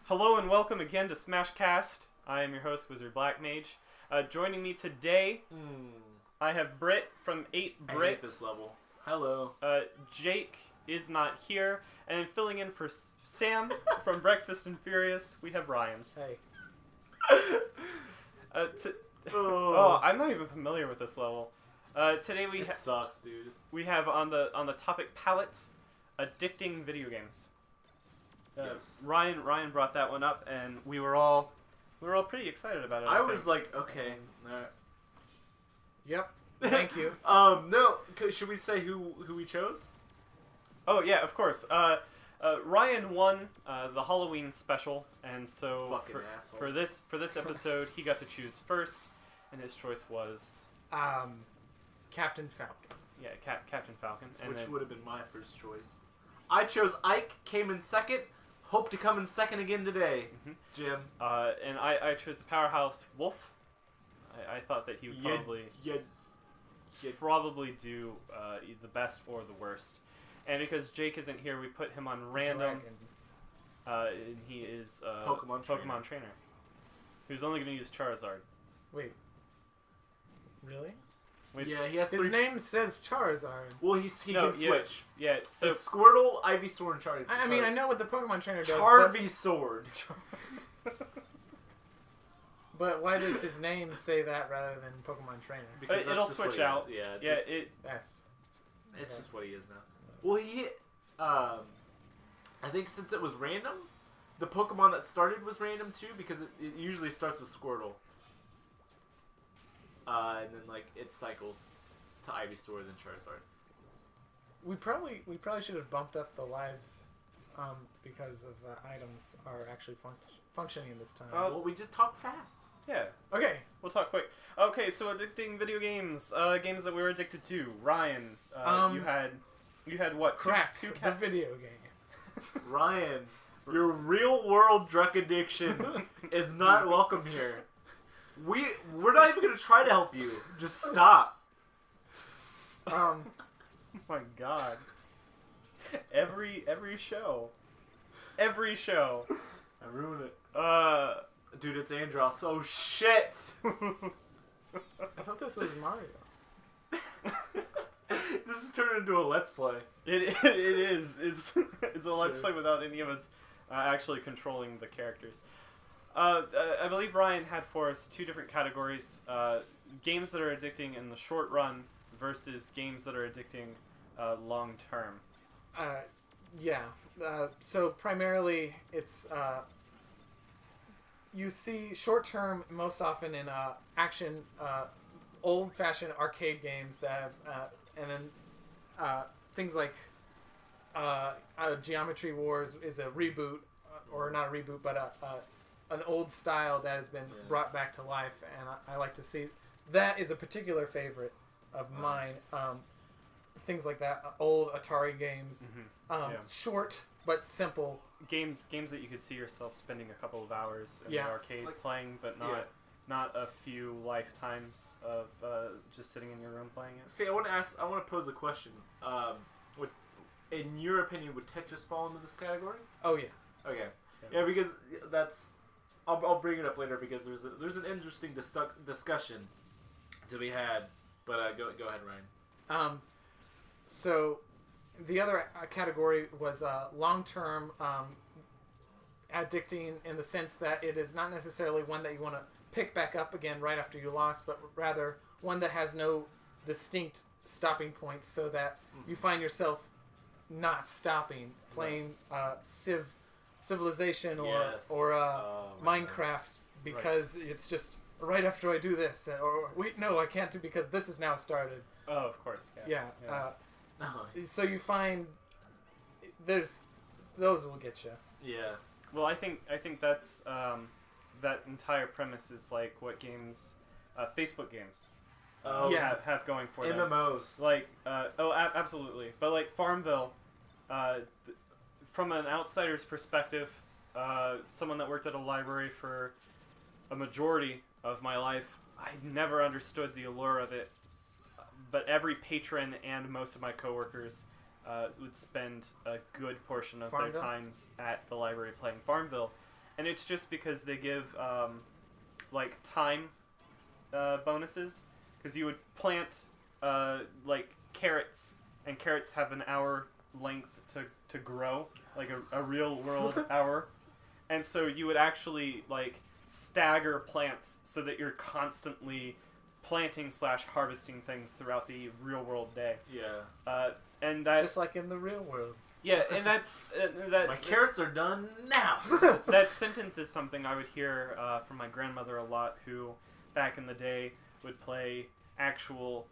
Hello and welcome again to Smashcast. I am your host, Wizard Black Mage. Joining me today, I have Britt from 8 Brit. I hate this level. Hello. Jake is not here, and filling in for Sam from Breakfast and Furious, we have Ryan. Hey. I'm not even familiar with this level. Today we sucks, dude. We have on the topic palette, addicting video games. Yes. Ryan brought that one up, and we were all pretty excited about it. I was like, okay. Alright. Yep. Thank you. No. Should we say who we chose? Oh yeah, of course. Ryan won the Halloween special, and so for this episode, he got to choose first, and his choice was Captain Falcon. Yeah, Captain Falcon, and which would have been my first choice. I chose Ike. Came in second. Hope to come in second again today, Jim. And I chose the powerhouse Wolf. I thought that he would probably do the best or the worst. And because Jake isn't here, we put him on random. And he is Pokemon trainer. Who's only going to use Charizard. Wait. Really? Yeah, he has His name says Charizard. Well, he can switch. Yeah, so it's Squirtle, Ivysaur, and Charizard. I mean, I know what the Pokemon trainer does. Charvisword. But why does his name say that rather than Pokemon trainer? Because it'll switch out. It's just what he is now. Well, I think since it was random, the Pokemon that started was random too, because it usually starts with Squirtle. And then it cycles to Ivysaur, then Charizard. We probably should have bumped up the lives, because of items are actually functioning this time. Well, we just talk fast. Yeah. Okay. We'll talk quick. Okay, so addicting video games, games that we were addicted to. Ryan, you had what? Crack, the video game. Ryan, your real world drug addiction is not welcome here. We're not even gonna try to help you. Just stop. Oh my god. Every show. I ruined it. Dude, it's Andros. Oh shit. I thought this was Mario. This is turning into a Let's Play. It is. It's a Let's Play without any of us actually controlling the characters. I believe Ryan had for us two different categories: games that are addicting in the short run versus games that are addicting long term. Yeah. So primarily, it's you see short term most often in action, old-fashioned arcade games that have, and then things like Geometry Wars is a reboot, or not a reboot, but an old style that has been brought back to life, and I like to see that is a particular favorite of mine. Things like that, old Atari games, short but simple games that you could see yourself spending a couple of hours in the arcade playing, but not a few lifetimes of just sitting in your room playing it. See, I want to pose a question. In your opinion, would Tetris fall into this category? Oh yeah. Okay. Yeah, because that's. I'll bring it up later because there's an interesting discussion to be had. But go ahead, Ryan. So the other category was long-term addicting, in the sense that it is not necessarily one that you want to pick back up again right after you lost, but rather one that has no distinct stopping points, so that you find yourself not stopping playing Civilization or Minecraft, because it's just right after I do this, or wait, no, I can't do because this is now started. Oh, of course. Yeah. So you find those will get you. Yeah. Well, I think that's that entire premise is like what games, Facebook games, have going for them. MMOs. Like, absolutely. But like Farmville, from an outsider's perspective, someone that worked at a library for a majority of my life, I never understood the allure of it. But every patron and most of my coworkers would spend a good portion of their times at the library playing Farmville. and it's just because they give like time bonuses, because you would plant like carrots, and carrots have an hour length to grow, like a real world hour, and so you would actually like stagger plants so that you're constantly planting / harvesting things throughout the real world day. Yeah. And that Just like in the real world. yeah, and that's that. My carrots are done now. That sentence is something I would hear from my grandmother a lot, who back in the day would play actual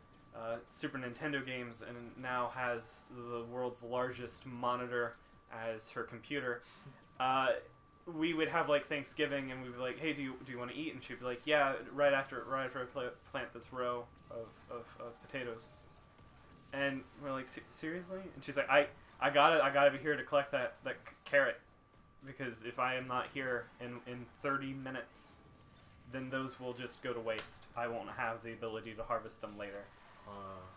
Super Nintendo games, and now has the world's largest monitor as her computer. We would have like Thanksgiving, and we'd be like, "Hey, do you want to eat?" And she'd be like, "Yeah, right after I plant this row of potatoes." And we're like, "Seriously?" And she's like, I gotta be here to collect that carrot, because if I am not here in 30 minutes, then those will just go to waste. I won't have the ability to harvest them later."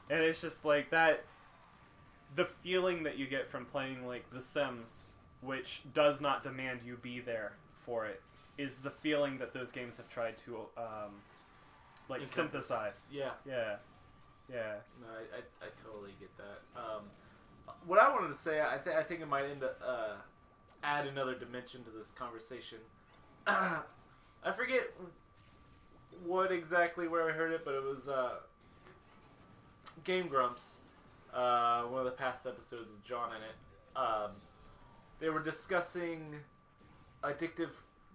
And it's just like that, the feeling that you get from playing like The Sims, which does not demand you be there for it, is the feeling that those games have tried to like synthesize. Yeah. Yeah. No, I totally get that. What I wanted to say, I think it might add another dimension to this conversation. I forget what exactly where I heard it, but it was Game Grumps, one of the past episodes with John in it. They were discussing addictive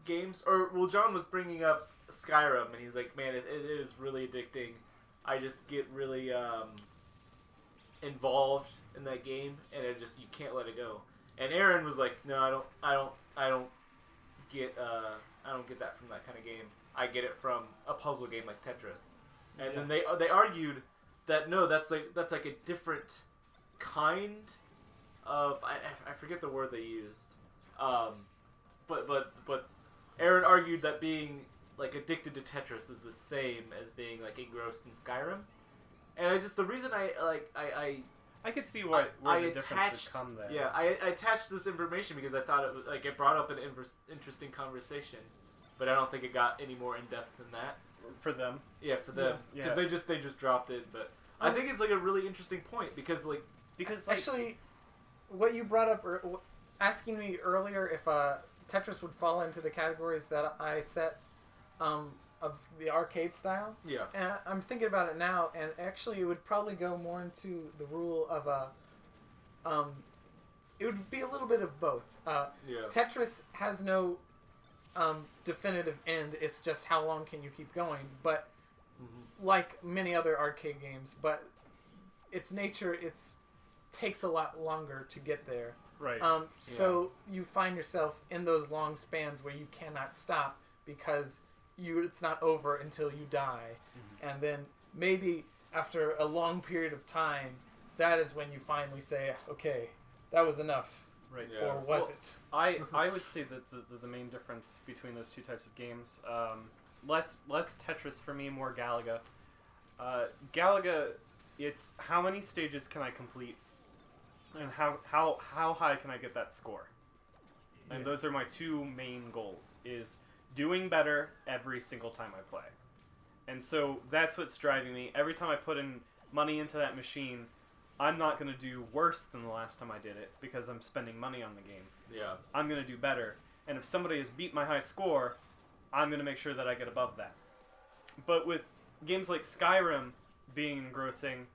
games, John was bringing up Skyrim, and he's like, "Man, it is really addicting. I just get really involved in that game, and you can't let it go." And Aaron was like, "No, I don't get that from that kind of game. I get it from a puzzle game like Tetris." And then they argued that no, that's like a different kind of, I forget the word they used, but Aaron argued that being like addicted to Tetris is the same as being like engrossed in Skyrim. And the reason I could see where the difference would come there. Yeah, I attached this information because I thought it brought up an interesting conversation, but I don't think it got any more in depth than that. For them. Yeah, for them. Yeah. Because they just dropped it, but I think it's like a really interesting point because like actually, what you brought up, asking me earlier if Tetris would fall into the categories that I set of the arcade style. Yeah. And I'm thinking about it now, and actually it would probably go more into the rule of it would be a little bit of both. Tetris has no definitive end. It's just how long can you keep going. But like many other arcade games, but its nature, takes a lot longer to get there. Right. So you find yourself in those long spans where you cannot stop because it's not over until you die. And then maybe after a long period of time, that is when you finally say, okay, that was enough. Right. Yeah. Or was it? I would say that the main difference between those two types of games, less Tetris for me, more Galaga. Galaga, it's how many stages can I complete, and how high can I get that score? And those are my two main goals, is doing better every single time I play. And so that's what's driving me. Every time I put in money into that machine, I'm not going to do worse than the last time I did it because I'm spending money on the game. Yeah. I'm going to do better. And if somebody has beat my high score, I'm going to make sure that I get above that. But with games like Skyrim being engrossing,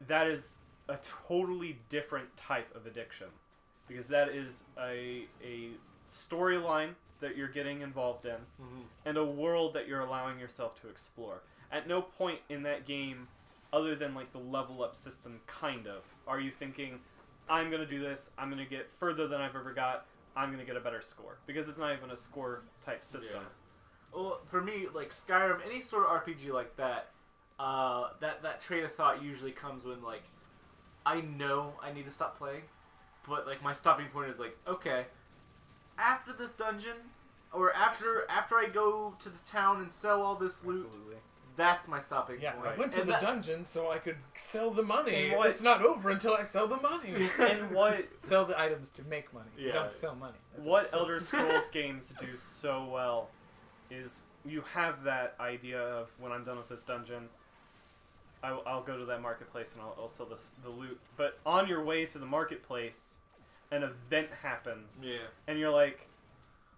that is a totally different type of addiction. Because that is a storyline that you're getting involved in, and a world that you're allowing yourself to explore. At no point in that game, other than like the level up system, kind of, are you thinking, I'm going to do this, I'm going to get further than I've ever got, I'm going to get a better score. Because it's not even a score type system. Yeah. Well, for me, like Skyrim, any sort of RPG like that, that train of thought usually comes when like, I know I need to stop playing, but like my stopping point is like, okay, after this dungeon, or after I go to the town and sell all this loot, That's my stopping Yeah, point. I went to And the that- dungeon so I could sell the money. And what- It's not over until I sell the money. And what Sell the items to make money. You Yeah. don't sell money. That's what absurd. Elder Scrolls games do so well is you have that idea of when I'm done with this dungeon, I'll go to that marketplace and I'll sell the loot. But on your way to the marketplace, an event happens, Yeah. and you're like,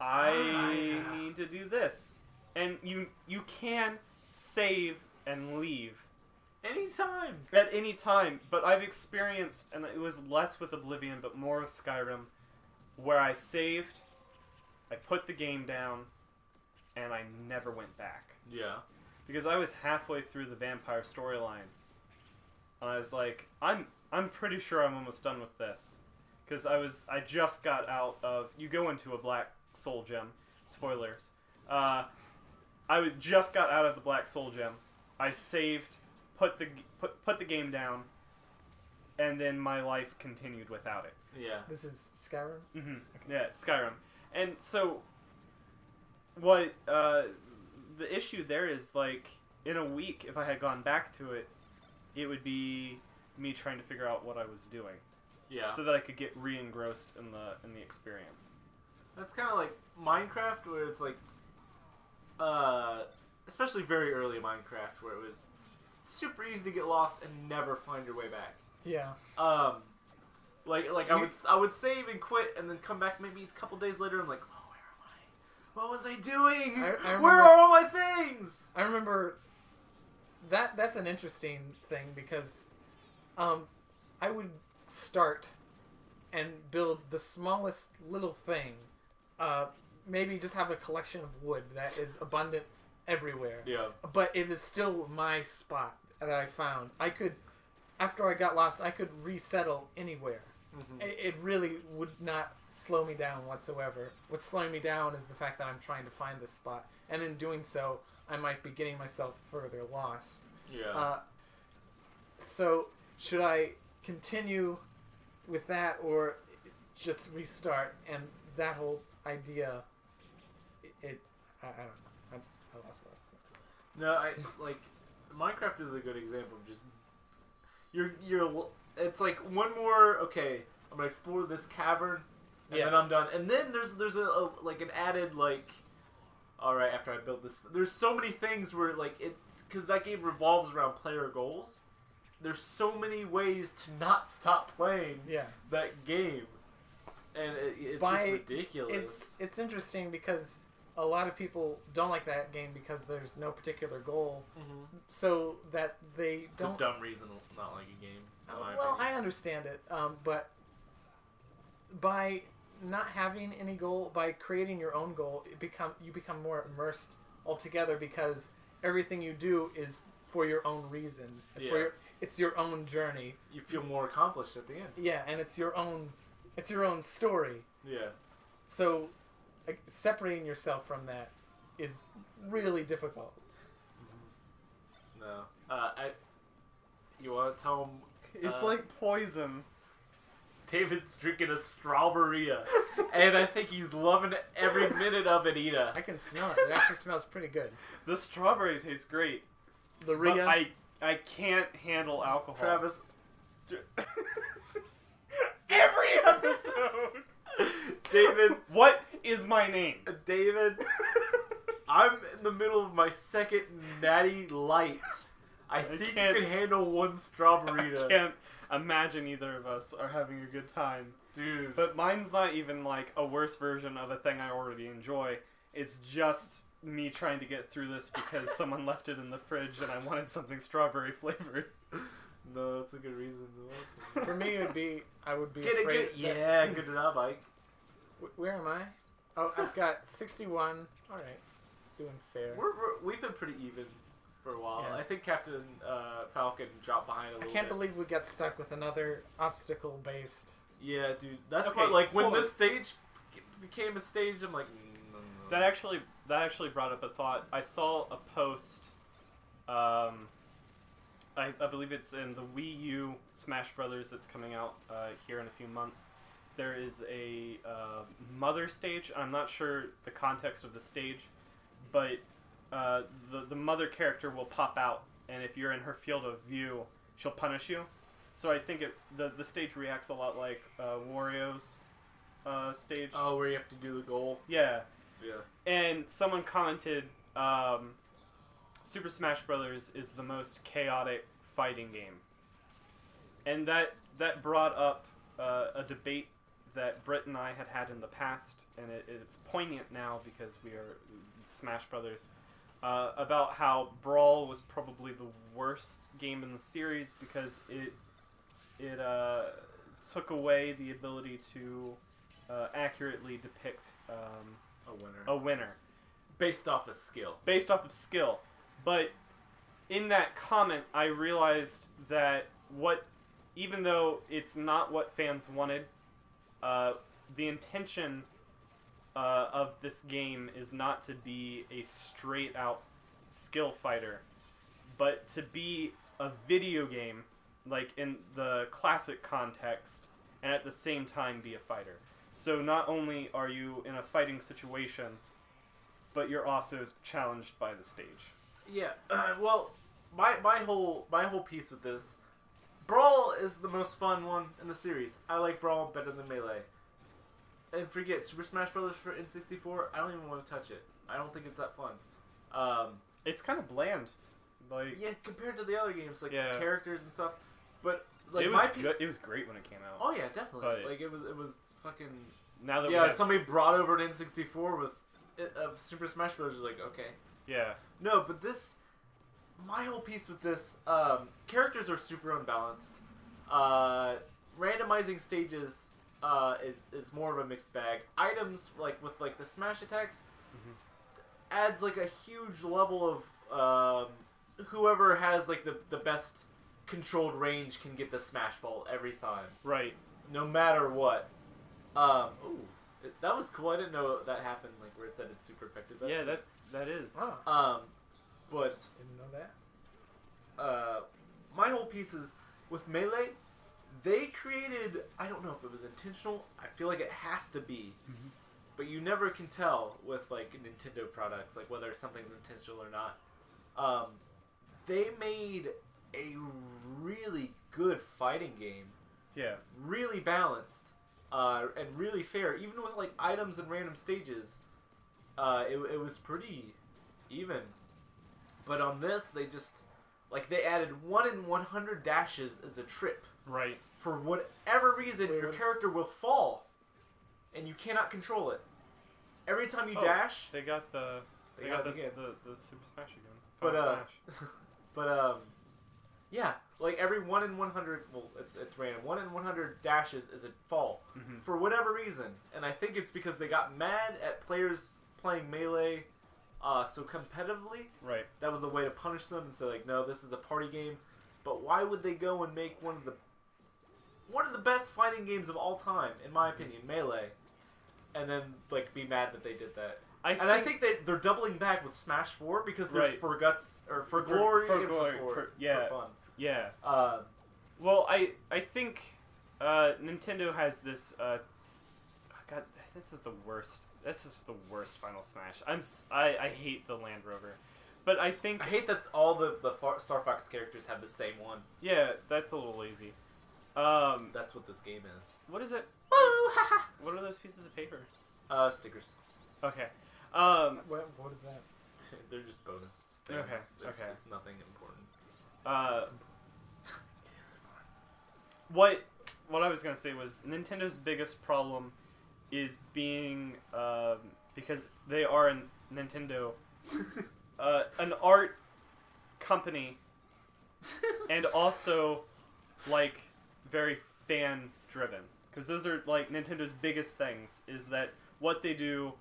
I yeah. need to do this, and you can save and leave Anytime. at any time. But I've experienced, and it was less with Oblivion, but more with Skyrim, where I saved, I put the game down, and I never went back. Yeah. Because I was halfway through the vampire storyline, and I was like, I'm pretty sure I'm almost done with this, because I just got out of, you go into a black soul gem, spoilers. Just got out of the black soul gem. I saved, put the game down, and then my life continued without it. Yeah. This is Skyrim? Mm-hmm. Yeah, Skyrim. And so, what the issue there is, like, in a week, if I had gone back to it, it would be me trying to figure out what I was doing, Yeah. so that I could get re-engrossed in the experience. That's kind of like Minecraft, where it's like, especially very early Minecraft, where it was super easy to get lost and never find your way back. Yeah. Like I would save and quit and then come back maybe a couple days later. I'm like, oh, where am I? What was I doing? I remember- Where are all my things? I remember that's an interesting thing because I would start and build the smallest little thing. Maybe just have a collection of wood that is abundant everywhere. Yeah. But it is still my spot that I found. I could, after I got lost, I could resettle anywhere. Mm-hmm. It really would not slow me down whatsoever. What's slowing me down is the fact that I'm trying to find this spot. And in doing so, I might be getting myself further lost. Yeah. So, should I continue with that or just restart? And that whole idea, I don't know. I lost what I was No, I like Minecraft is a good example of just you're it's like one more, okay, I'm gonna explore this cavern and Yeah. then I'm done. And then there's a like an added like, all right, after I build this, there's so many things where like it's because that game revolves around player goals. There's so many ways to not stop playing Yeah. that game, and it's By- just ridiculous. It's interesting because a lot of people don't like that game because there's no particular goal, Mm-hmm. so that they It's a don't. dumb reason not like a game. in my Well, opinion. I understand it, but by not having any goal, by creating your own goal, you become more immersed altogether because everything you do is for your own reason. Yeah. It's your own journey. You feel more accomplished at the end. Yeah, and it's your own story. Yeah. So, like, separating yourself from that is really difficult. No. You want to tell him? It's like poison. David's drinking a strawberry, and I think he's loving every minute of it. I can smell it. It actually smells pretty good. The strawberry tastes great, The but Ria. I can't handle alcohol. Travis. Every episode. David. What is my name? David. I'm in the middle of my second natty light. I think you can't- can handle one strawberry. I can't imagine either of us are having a good time. Dude. But mine's not even like a worse version of a thing I already enjoy. It's just me trying to get through this because someone left it in the fridge and I wanted something strawberry flavored. No, that's a good reason to want For me, I would be Get it, afraid. get it. Yeah, good job, Ike. Where am I? Oh, I've got 61. All right, doing fair. We've been pretty even for a while. Yeah. I think Captain Falcon dropped behind a I little can't bit. believe we got stuck with another obstacle-based. Yeah, dude. That's Okay, what, like, when hold this on. stage became a stage, I'm like, no. That actually brought up a thought. I saw a post. I believe it's in the Wii U Smash Brothers that's coming out here in a few months. There is a mother stage. I'm not sure the context of the stage, but the mother character will pop out, and if you're in her field of view, she'll punish you. So I think the stage reacts a lot like Wario's stage. Oh, where you have to do the goal. Yeah. Yeah. And someone commented, Super Smash Brothers is the most chaotic fighting game, and that brought up a debate that Britt and I had in the past, and it's poignant now because we are Smash Brothers, about how Brawl was probably the worst game in the series because it took away the ability to accurately depict a winner Based off of skill. based off of skill. But in that comment, I realized that even though it's not what fans wanted, the intention of this game is not to be a straight out skill fighter, but to be a video game, like in the classic context, and at the same time be a fighter. So not only are you in a fighting situation, but you're also challenged by the stage. Yeah. Well, my whole piece with this, Brawl is the most fun one in the series. I like Brawl better than Melee. And forget Super Smash Brothers for N64. I don't even want to touch it. I don't think it's that fun. It's kind of bland. Like, yeah, compared to the other games, like Yeah. characters and stuff. But like it was good. It was great when it came out. Oh yeah, definitely. But- Like it was fucking. Now that Yeah, we have, somebody brought over an N64 with Super Smash Bros. Like, okay. yeah, No, but this, my whole piece with this, characters are super unbalanced. Randomizing stages is more of a mixed bag. Items with the smash attacks adds like a huge level of whoever has like the best controlled range can get the smash ball every time, right. no matter what. That was cool. I didn't know that happened. Like where it said it's super effective. Yeah, that is. Oh, But didn't know that. my whole piece is with Melee. They created. I don't know if it was intentional. I feel like it has to be, but you never can tell with like Nintendo products, like whether something's intentional or not. They made a really good fighting game, Yeah, really balanced, and really fair. Even with like items and random stages, it was pretty even. But on this, they just they added 1 in 100 dashes as a trip. right. For whatever reason, your character will fall, and you cannot control it. Every time you dash, They got the They got the it again. the Super Smash again. But, Final Smash. but yeah, like every 1 in 100. Well, it's random. 1 in 100 dashes is a fall for whatever reason, and I think it's because they got mad at players playing Melee so competitively. Right. That was a way to punish them and say like, no, this is a party game. But why would they go and make one of the best fighting games of all time, in my opinion, Melee, and then like be mad that they did that? I think they're doubling back with Smash 4 because there's Right. for guts or for glory and glory, for yeah. fun. Yeah. Uh, Well, I think Nintendo has this. God, this is the worst. This is the worst Final Smash. I hate the Land Rover, but I think I hate that all the Star Fox characters have the same one. yeah, that's a little lazy. That's what this game is. What is it? What are those pieces of paper? Stickers. Okay. What is that? They're just bonus things. Okay. It's nothing important. Uh, It is important. what I was gonna say was Nintendo's biggest problem is being because they are a Nintendo, an art company, and also like very fan driven. Because those are like Nintendo's biggest things. Is that what they do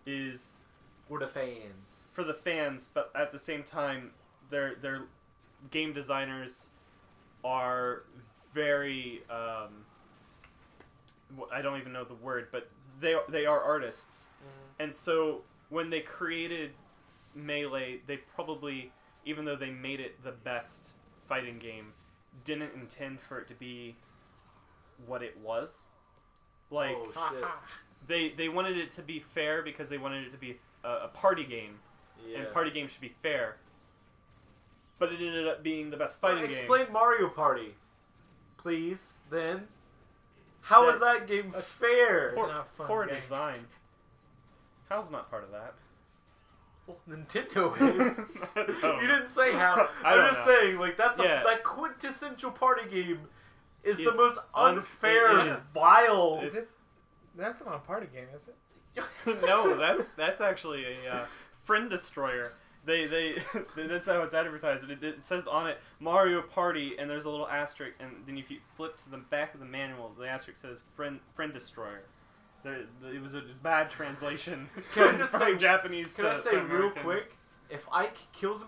is For the fans. for the fans, but at the same time, their game designers are very I don't even know the word, but they are artists, and so when they created Melee, they probably, even though they made it the best fighting game, didn't intend for it to be what it was. Like Oh, shit. they wanted it to be fair because they wanted it to be a party game, and party games should be fair. But it ended up being the best fighting game. Explain Mario Party, please. Then, how is that game fair? It's not fun. Poor game. design. How's not part of that? Well, Nintendo is. You didn't say how. I don't I'm just know. saying, like that quintessential party game is the It's most unfair, it is. vile. Is it? That's not a party game, is it? No, that's actually a friend destroyer. They that's how it's advertised. It says on it Mario Party, and there's a little asterisk, and then if you flip to the back of the manual, the asterisk says friend destroyer. It was a bad translation. Can I just from say Japanese? Can I to say real American. quick? If Ike kills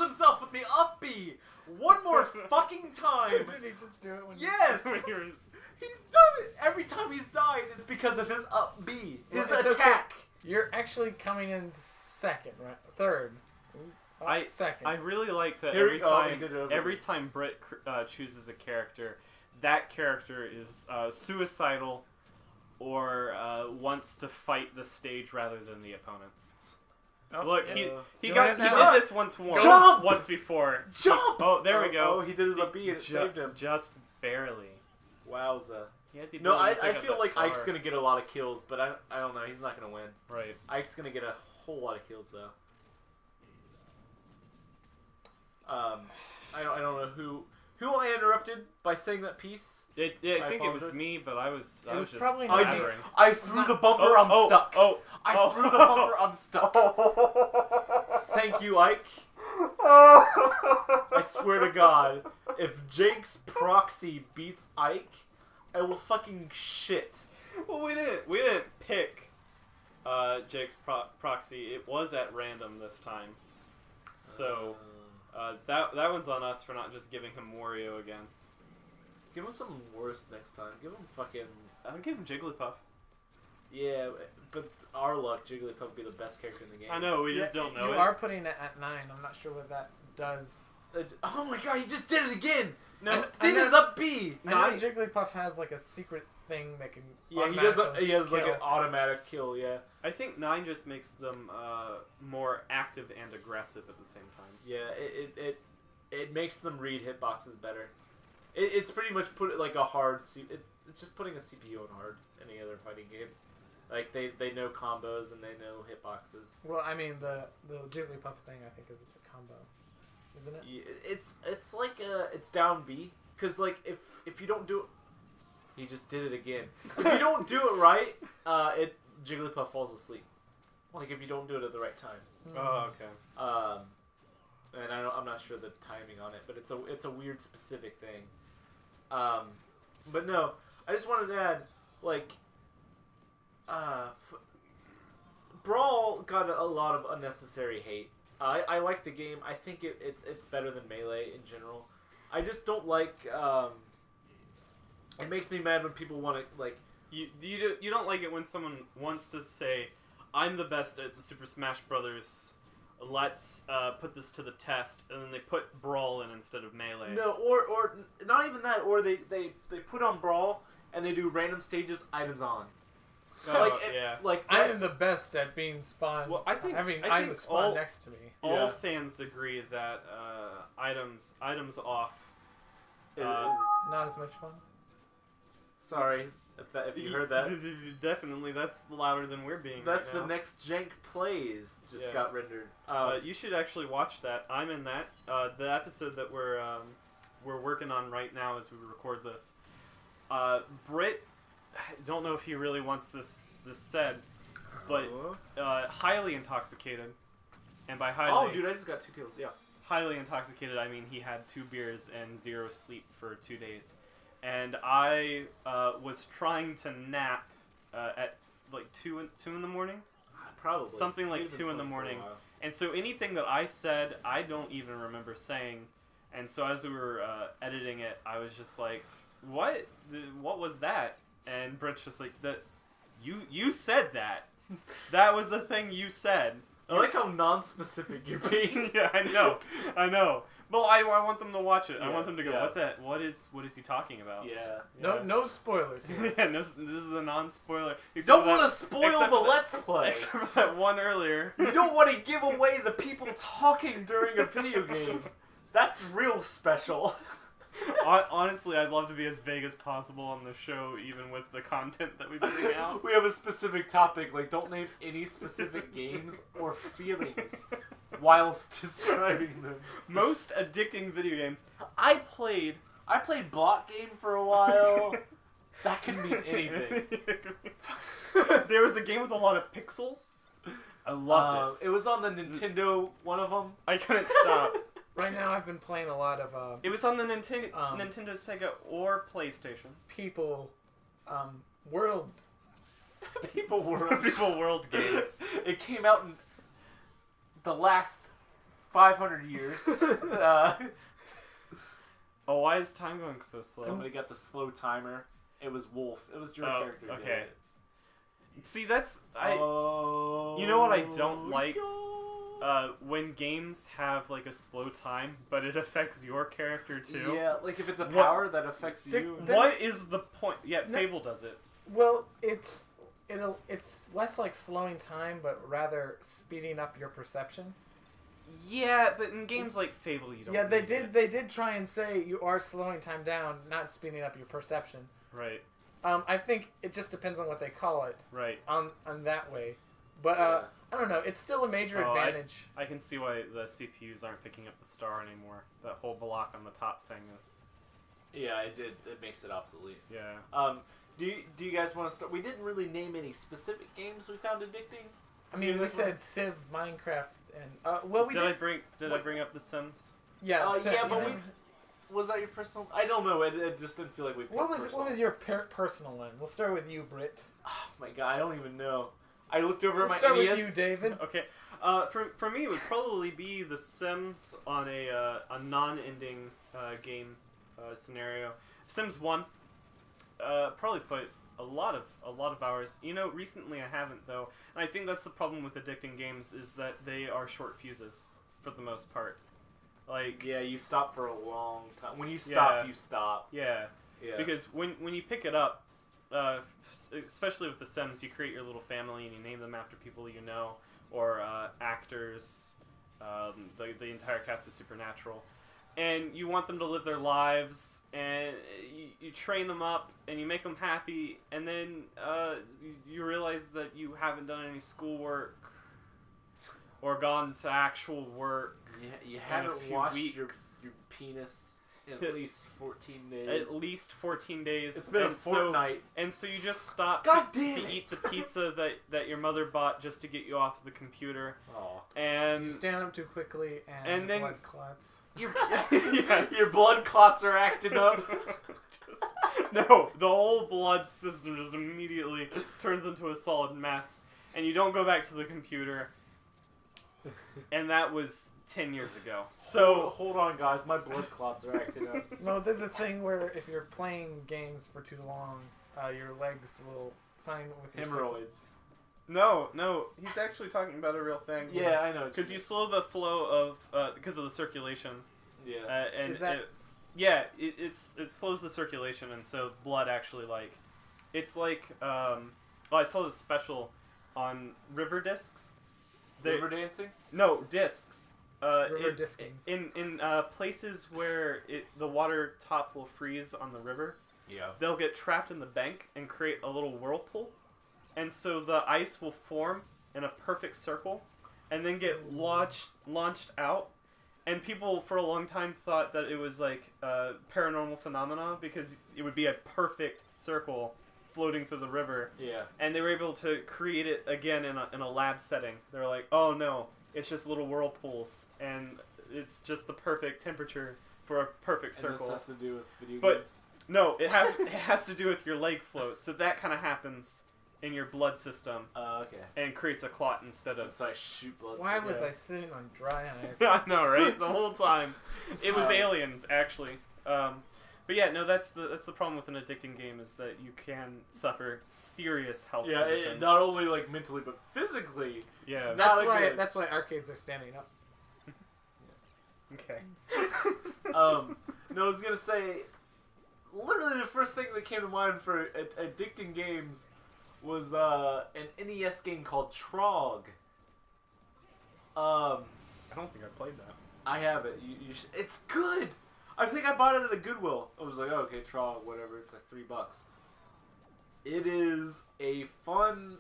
himself with the up B one more fucking time, Did he just do it when yes, When you were- he's done it. Every time he's died, it's because of his up B, his Well, it's attack. You're actually coming in second, right? Third. Second. I really like that Here every we go, he time did it over every me. time Britt chooses a character, that character is suicidal or wants to fight the stage rather than the opponents. Oh, Look, yeah. he Doing got it he now. did this once more. Jump! Once before. Jump! Oh, there we go. Oh, he did his up B and it saved him. Just barely. Wowza. He had the No, ability to I pick up feel that like star. Ike's gonna get a lot of kills, but I don't know. He's not gonna win. Right. Ike's gonna get a whole lot of kills though. I don't know who I interrupted by saying that piece. I I think it was apologize. me, but I was was just probably I not. just battering. I threw the bumper. I'm stuck. I threw the bumper. I'm stuck. Thank you, Ike. I swear to God, if Jake's proxy beats Ike, I will fucking shit. Well, we didn't pick Jake's proxy. It was at random this time, so that one's on us for not just giving him Wario again. Give him something worse next time. Give him fucking... I'll give him Jigglypuff. Yeah, but our luck, Jigglypuff would be the best character in the game. I know, we just don't know You it. are putting it at 9. I'm not sure what that does. Oh my God, he just did it again! No, Did his up B! I know Jigglypuff has like a secret thing that can. Yeah, he does. automatically He has like kill. an automatic kill. Yeah. I think 9 just makes them more active and aggressive at the same time. Yeah. It makes them read hitboxes better. It's pretty much put it like a hard. It's just putting a CPU on hard. Any other fighting game, like they know combos and they know hitboxes. Well, I mean the Jigglypuff thing I think is a combo, isn't it? Yeah, it's like it's down B because like if you don't do it, he just did it again. If you don't do it right, Jigglypuff falls asleep. Like if you don't do it at the right time. Oh, okay. And I'm not sure the timing on it, but it's a weird specific thing. But no, I just wanted to add like Brawl got a lot of unnecessary hate. I like the game. I think it's better than Melee in general. I just don't like. It makes me mad when people want to like. You don't like it when someone wants to say, "I'm the best at the Super Smash Brothers. Let's put this to the test," and then they put Brawl in instead of Melee. No, or not even that. Or they put on Brawl and they do random stages items on. Oh, yeah. Like I am that's- the best at being spawned. Well, I think having I items think spawn all- next to me. All Yeah. fans agree that items off. is- Not as much fun. sorry if you heard that. Definitely, that's louder than we're being. That's right the now. next Jank Plays just Yeah. got rendered. You should actually watch that. I'm in that. The episode that we're working on right now as we record this. Britt, I don't know if he really wants this said, but highly intoxicated, and by highly, Oh, dude, I just got 2 kills. Yeah. highly intoxicated, I mean he had 2 beers and 0 sleep for 2 days, and I was trying to nap at like 2 in the morning. Probably. Something like He'd been 2 in the playing for a morning. while. And so anything that I said, I don't even remember saying. And so as we were editing it, I was just like, "What? What was that?" And Britt's just like, "That you said that. That was the thing you said." I like how non-specific you're being. Yeah, I know. Well, I want them to watch it. I Yeah, want them to go, yeah. what is he talking about? Yeah. No spoilers here. Yeah, no, this is a non-spoiler. Don't want to spoil except the for that- Let's Play. Except for that one earlier. You don't want to give away the people talking during a video game. That's real special. Honestly, I'd love to be as vague as possible on the show, even with the content that we bring out. We have a specific topic, like don't name any specific games or feelings whilst describing them. Most addicting video games. I played Block Game for a while. That can mean anything. There was a game with a lot of pixels. I loved It was on the Nintendo, one of them. it. I couldn't stop. Right now, I've been playing a lot of It was on the Nintendo, Sega, or PlayStation. People World. People were People World game. It came out in the last 500 years. Oh, why is time going so slow? Somebody got the slow timer. It was Wolf. It was your Oh, character. who did okay. it. See, that's Oh. You know what I don't like? When games have like a slow time, but it affects your character too. Yeah, like if it's a What- power that affects The- you. the- What is the point? Yeah, No. Fable does it. Well, it's less like slowing time, but rather speeding up your perception. Yeah, but in games like Fable, you don't. Yeah, they need did. it. They did try and say you are slowing time down, not speeding up your perception. Right, I think it just depends on what they call it right. on that way. But Yeah. I don't know. It's still a major Oh, advantage. I can see why the CPUs aren't picking up the star anymore. That whole block on the top thing is. Yeah, it makes it obsolete. Yeah. Do you guys want to start? We didn't really name any specific games we found addicting. I mean, we said Civ, Minecraft, and well, we Did I did. bring up The Sims? Yeah, Civ, yeah, you but did. Was that your personal? I don't know. It just didn't feel like we. What was your personal one? We'll start with you, Britt. Oh my god, I don't even know. I looked over We'll at my start NES. with you, David. Okay. For me, it would probably be The Sims on a non-ending game scenario. Sims 1. Probably put a lot of hours. You know, recently I haven't though, and I think that's the problem with addicting games is that they are short fuses for the most part. Like Yeah, you stop for a long time. When you stop, Yeah. you stop. yeah, Yeah. because when you pick it up, especially with The Sims, you create your little family and you name them after people you know or actors. The entire cast is Supernatural. And you want them to live their lives, and you train them up, and you make them happy, and then you realize that you haven't done any schoolwork or gone to actual work. You in a haven't few washed your weeks. penis in at least 14 days. At least 14 days. It's been a and fortnight. And so you just stop God to damn it. eat the pizza that your mother bought just to get you off the computer. Aw. And You stand up too quickly, and then- blood clots. Yes. Your blood clots are acting up. No, the whole blood system just immediately turns into a solid mess, and you don't go back to the computer. And that was 10 years ago. So hold on, guys. My blood clots are acting up. No, there's a thing where if you're playing games for too long, your legs will sign with your Hemorrhoids. no, he's actually talking about a real thing. Yeah, I know. Because you slow the flow of because of the circulation. Yeah. And Is that- it slows the circulation, and so blood actually it's like I saw this special on river discs. River dancing? No, discs. River disking. In places where the water top will freeze on the river, Yeah. they'll get trapped in the bank and create a little whirlpool, and so the ice will form in a perfect circle, and then get launched out. And people for a long time thought that it was like a paranormal phenomena because it would be a perfect circle floating through the river. Yeah. And they were able to create it again in a lab setting. They were like, oh no, it's just little whirlpools, and it's just the perfect temperature for a perfect circle. And this has to do with video But- games. No, it has to do with your leg flow. So that kind of happens in your blood system Okay. and creates a clot instead of. That's how I shoot blood. Why was Yeah. I sitting on dry ice? I know, right? The whole time, it was Um, aliens actually. But yeah, no, that's the problem with an addicting game is that you can suffer serious health Yeah, conditions. not only like mentally but physically. Yeah. That's Not why. good. That's why arcades are standing up. Okay. No, I was gonna say, literally the first thing that came to mind for addicting games was an NES game called Trog. I don't think I played that. I have it. You should, it's good. I think I bought it at a Goodwill. I was like, oh, okay, Trog, whatever. It's like $3. It is a fun,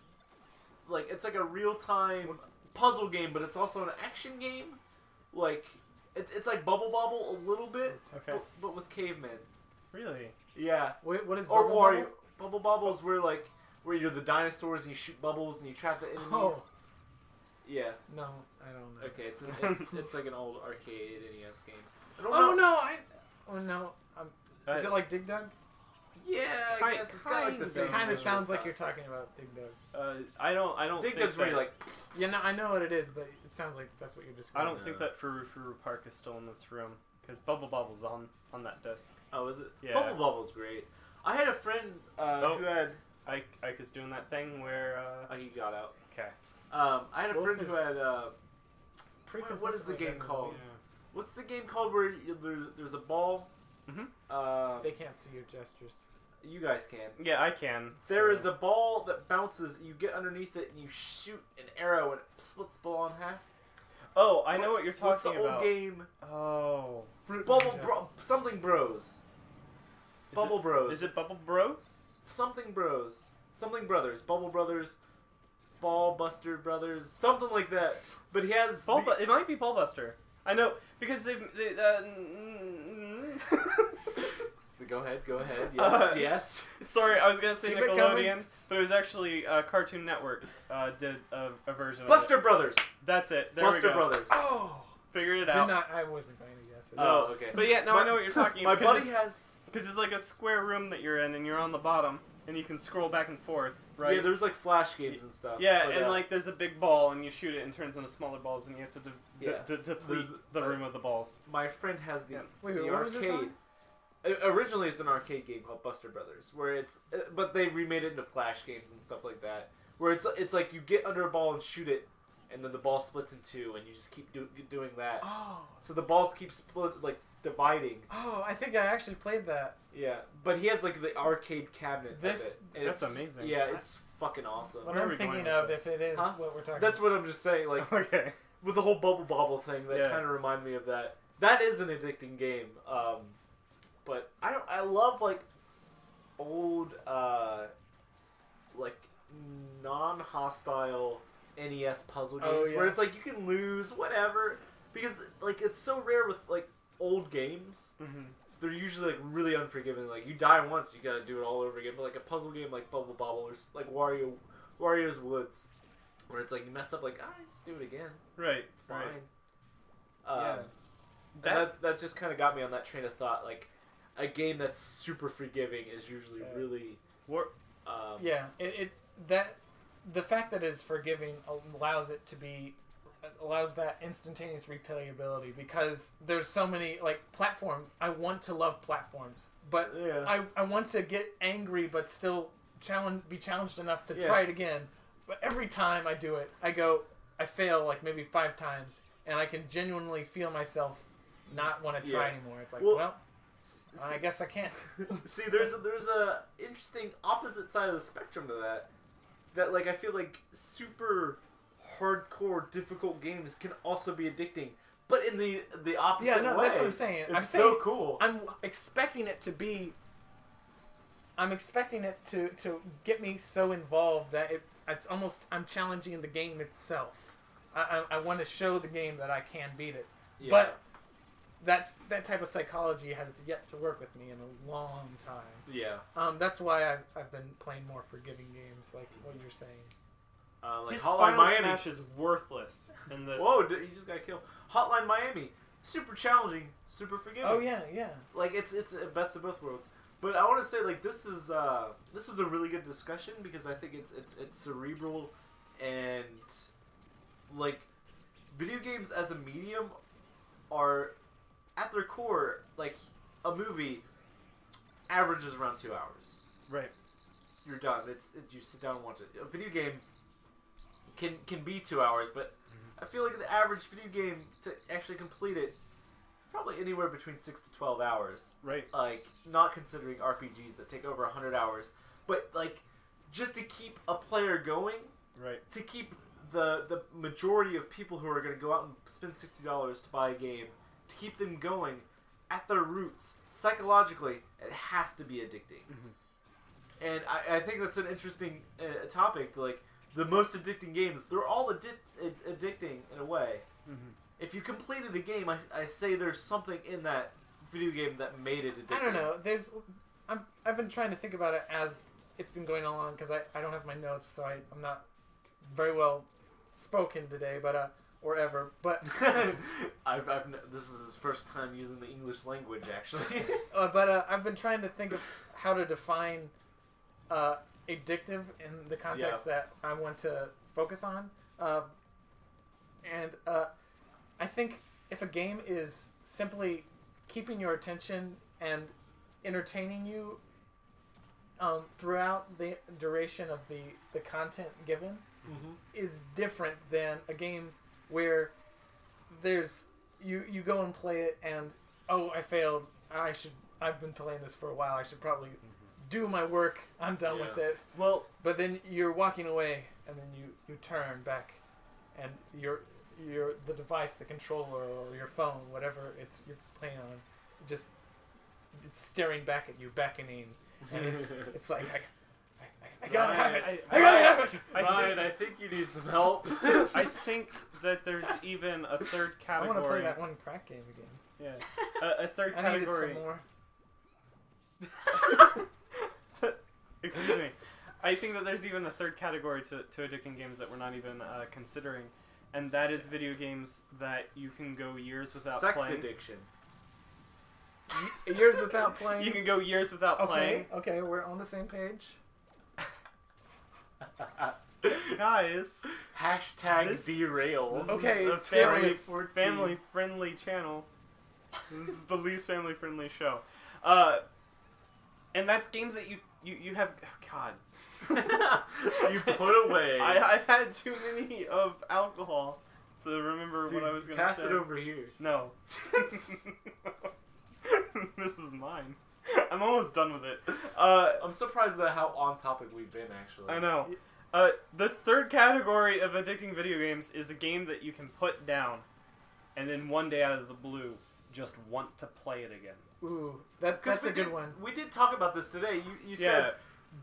like it's like a real time puzzle game, but it's also an action game. Like it's like Bubble Bobble a little bit, Okay. but with cavemen. Really? Yeah. Wait, what is Or Bubble Wario. Bobble? Bubble Bobble is where you're the dinosaurs and you shoot bubbles and you trap the enemies. Oh. Yeah. No, I don't know. Okay, it's like an old arcade NES game. I don't Oh know. no, is it like Dig Dug? Yeah, I guess it's got like the Kind same. It kind of visual sounds like style. you're talking about Dig Dug. I don't Dig think Dug's where you that- like. Yeah, no, I know what it is, but it sounds like that's what you're I describing. don't think that Furu Park is still in this room because Bubble Bobble's on that disc. Oh, is it? Yeah. Bubble Bubble's great. I had a friend who had. Ike is doing that thing where. He got out. Okay. I had a Wolf friend who is had. Pretty What is the consistently game been- called? Yeah. What's the game called where there's a ball? Mhm. They can't see your gestures. You guys can. Yeah, I can. There so- is a ball that bounces. You get underneath it and you shoot an arrow and it splits the ball in half. Oh, I know what you're What's talking the about. old game? Oh. Fruit Bubble Ninja. something Bros. Bubble Bros. Is it Bubble Bros? Something Bros. Something Brothers. Bubble Brothers. Ball Buster Brothers. Something like that. But he has. It might be Ballbuster. I know because they Go ahead. Yes, yes. Sorry, I was gonna say Keep it Nickelodeon, coming. but it was actually Cartoon Network did a version Buster of it. Brothers. That's it. There Buster we go. Brothers. Oh! Figured it Did out. not. I wasn't going to guess it. Oh, okay. But yeah, no, I know what you're talking My about. buddy has. Because it's like a square room that you're in, and you're on the bottom, and you can scroll back and forth, right? Yeah, there's like flash games and stuff. Yeah, but, and like there's a big ball, and you shoot it, and it turns into smaller balls, and you have to deplete There's, the room of the balls. my friend has the, Yeah. Wait, the what was this arcade. Originally, it's an arcade game called Buster Brothers, where it's but they remade it into flash games and stuff like that. Where it's like you get under a ball and shoot it, and then the ball splits in two, and you just keep doing that. Oh. So the balls keep dividing. Oh, I think I actually played that. Yeah, but he has like the arcade cabinet. This- of it, and That's it's- amazing. Yeah, it's fucking awesome. What Where are I'm we going thinking with of, this? if it is Huh? what we're talking That's about. what I'm just saying. Like Okay. with the whole Bubble Bobble thing, that Yeah. kind of remind me of that. That is an addicting game. But I love like old like non-hostile NES puzzle games Oh, yeah. where it's like you can lose whatever because like it's so rare with like old games. Mm-hmm. They're usually like really unforgiving. Like you die once, you gotta do it all over again. But like a puzzle game like Bubble Bobble or like Wario's Woods, where it's like you mess up, like just do it again. Right. It's fine. Right. Yeah. That just kind of got me on that train of thought. Like a game that's super forgiving is usually Yeah. really. Yeah, the fact that it's forgiving allows that instantaneous replayability because there's so many like platforms. I want to love platforms, but Yeah. I want to get angry but still be challenged enough to Yeah. try it again. But every time I do it, I fail like maybe 5 times, and I can genuinely feel myself not want to try Yeah. anymore. It's like, Well, well, I guess I can't. See, there's a interesting opposite side of the spectrum to that. That like I feel like super hardcore difficult games can also be addicting, but in the opposite Yeah, no, way. that's what I'm saying. It's I'm so saying cool. I'm expecting it to be. I'm expecting it to get me so involved that it's almost I'm challenging the game itself. I want to show the game that I can beat it, Yeah. but that type of psychology has yet to work with me in a long time. Yeah. That's why I've been playing more forgiving games, like what you're saying. Like His Hotline Final Miami. Smash is worthless in this. Whoa! He just got killed. Hotline Miami. Super challenging. Super forgiving. Oh yeah, yeah. Like it's a best of both worlds. But I want to say like this is a really good discussion because I think it's cerebral and like video games as a medium are at their core like a movie averages around 2 hours. Right. You're done. You sit down and watch it. A video game can be 2 hours, but I feel like the average video game to actually complete it probably anywhere between 6 to 12 hours. Right. Like, not considering RPGs that take over 100 hours, but like, just to keep a player going, Right. to keep the majority of people who are going to go out and spend $60 to buy a game, to keep them going at their roots, psychologically, it has to be addicting. Mm-hmm. And I think that's an interesting topic. Like, the most addicting games, they're all addicting in a way. Mm-hmm. If you completed a game, I say there's something in that video game that made it addictive. I don't know. I've been trying to think about it as it's been going along because I don't have my notes, so I'm not very well spoken today, but or ever. But this is his first time using the English language, actually. but I've been trying to think of how to define addictive in the context that I want to focus on, and I think if a game is simply keeping your attention and entertaining you throughout the duration of the content given, is different than a game where there's you go and play it and I failed. I've been playing this for a while. I should probably do my work. I'm done with it. Well, but then you're walking away and then you turn back and you're the device, the controller or your phone, whatever you're playing on, it's staring back at you, beckoning, and it's like I gotta have it. I gotta have it. Ryan, I think you need some help. I think that there's even a third I category. want to play that one crack game again. Yeah, a third I needed category. some more. Excuse me. I think that there's even a third category to addicting games that we're not even considering, and that is video games that you can go years without Sex playing. addiction. Years without playing. You can go years without playing. Okay, we're on the same page. Guys, Hashtag this- derails. Okay, this is a serious. family-friendly channel. This is the least family-friendly show. And that's games that you have. Oh, God. You put away. I've had too many of alcohol to remember what I was going to say. Pass it over here. No. This is mine. I'm almost done with it. I'm surprised at how on topic we've been, actually. I know. The third category of addicting video games is a game that you can put down, and then one day out of the blue, just want to play it again. Ooh, that's a good one. We did talk about this today. You said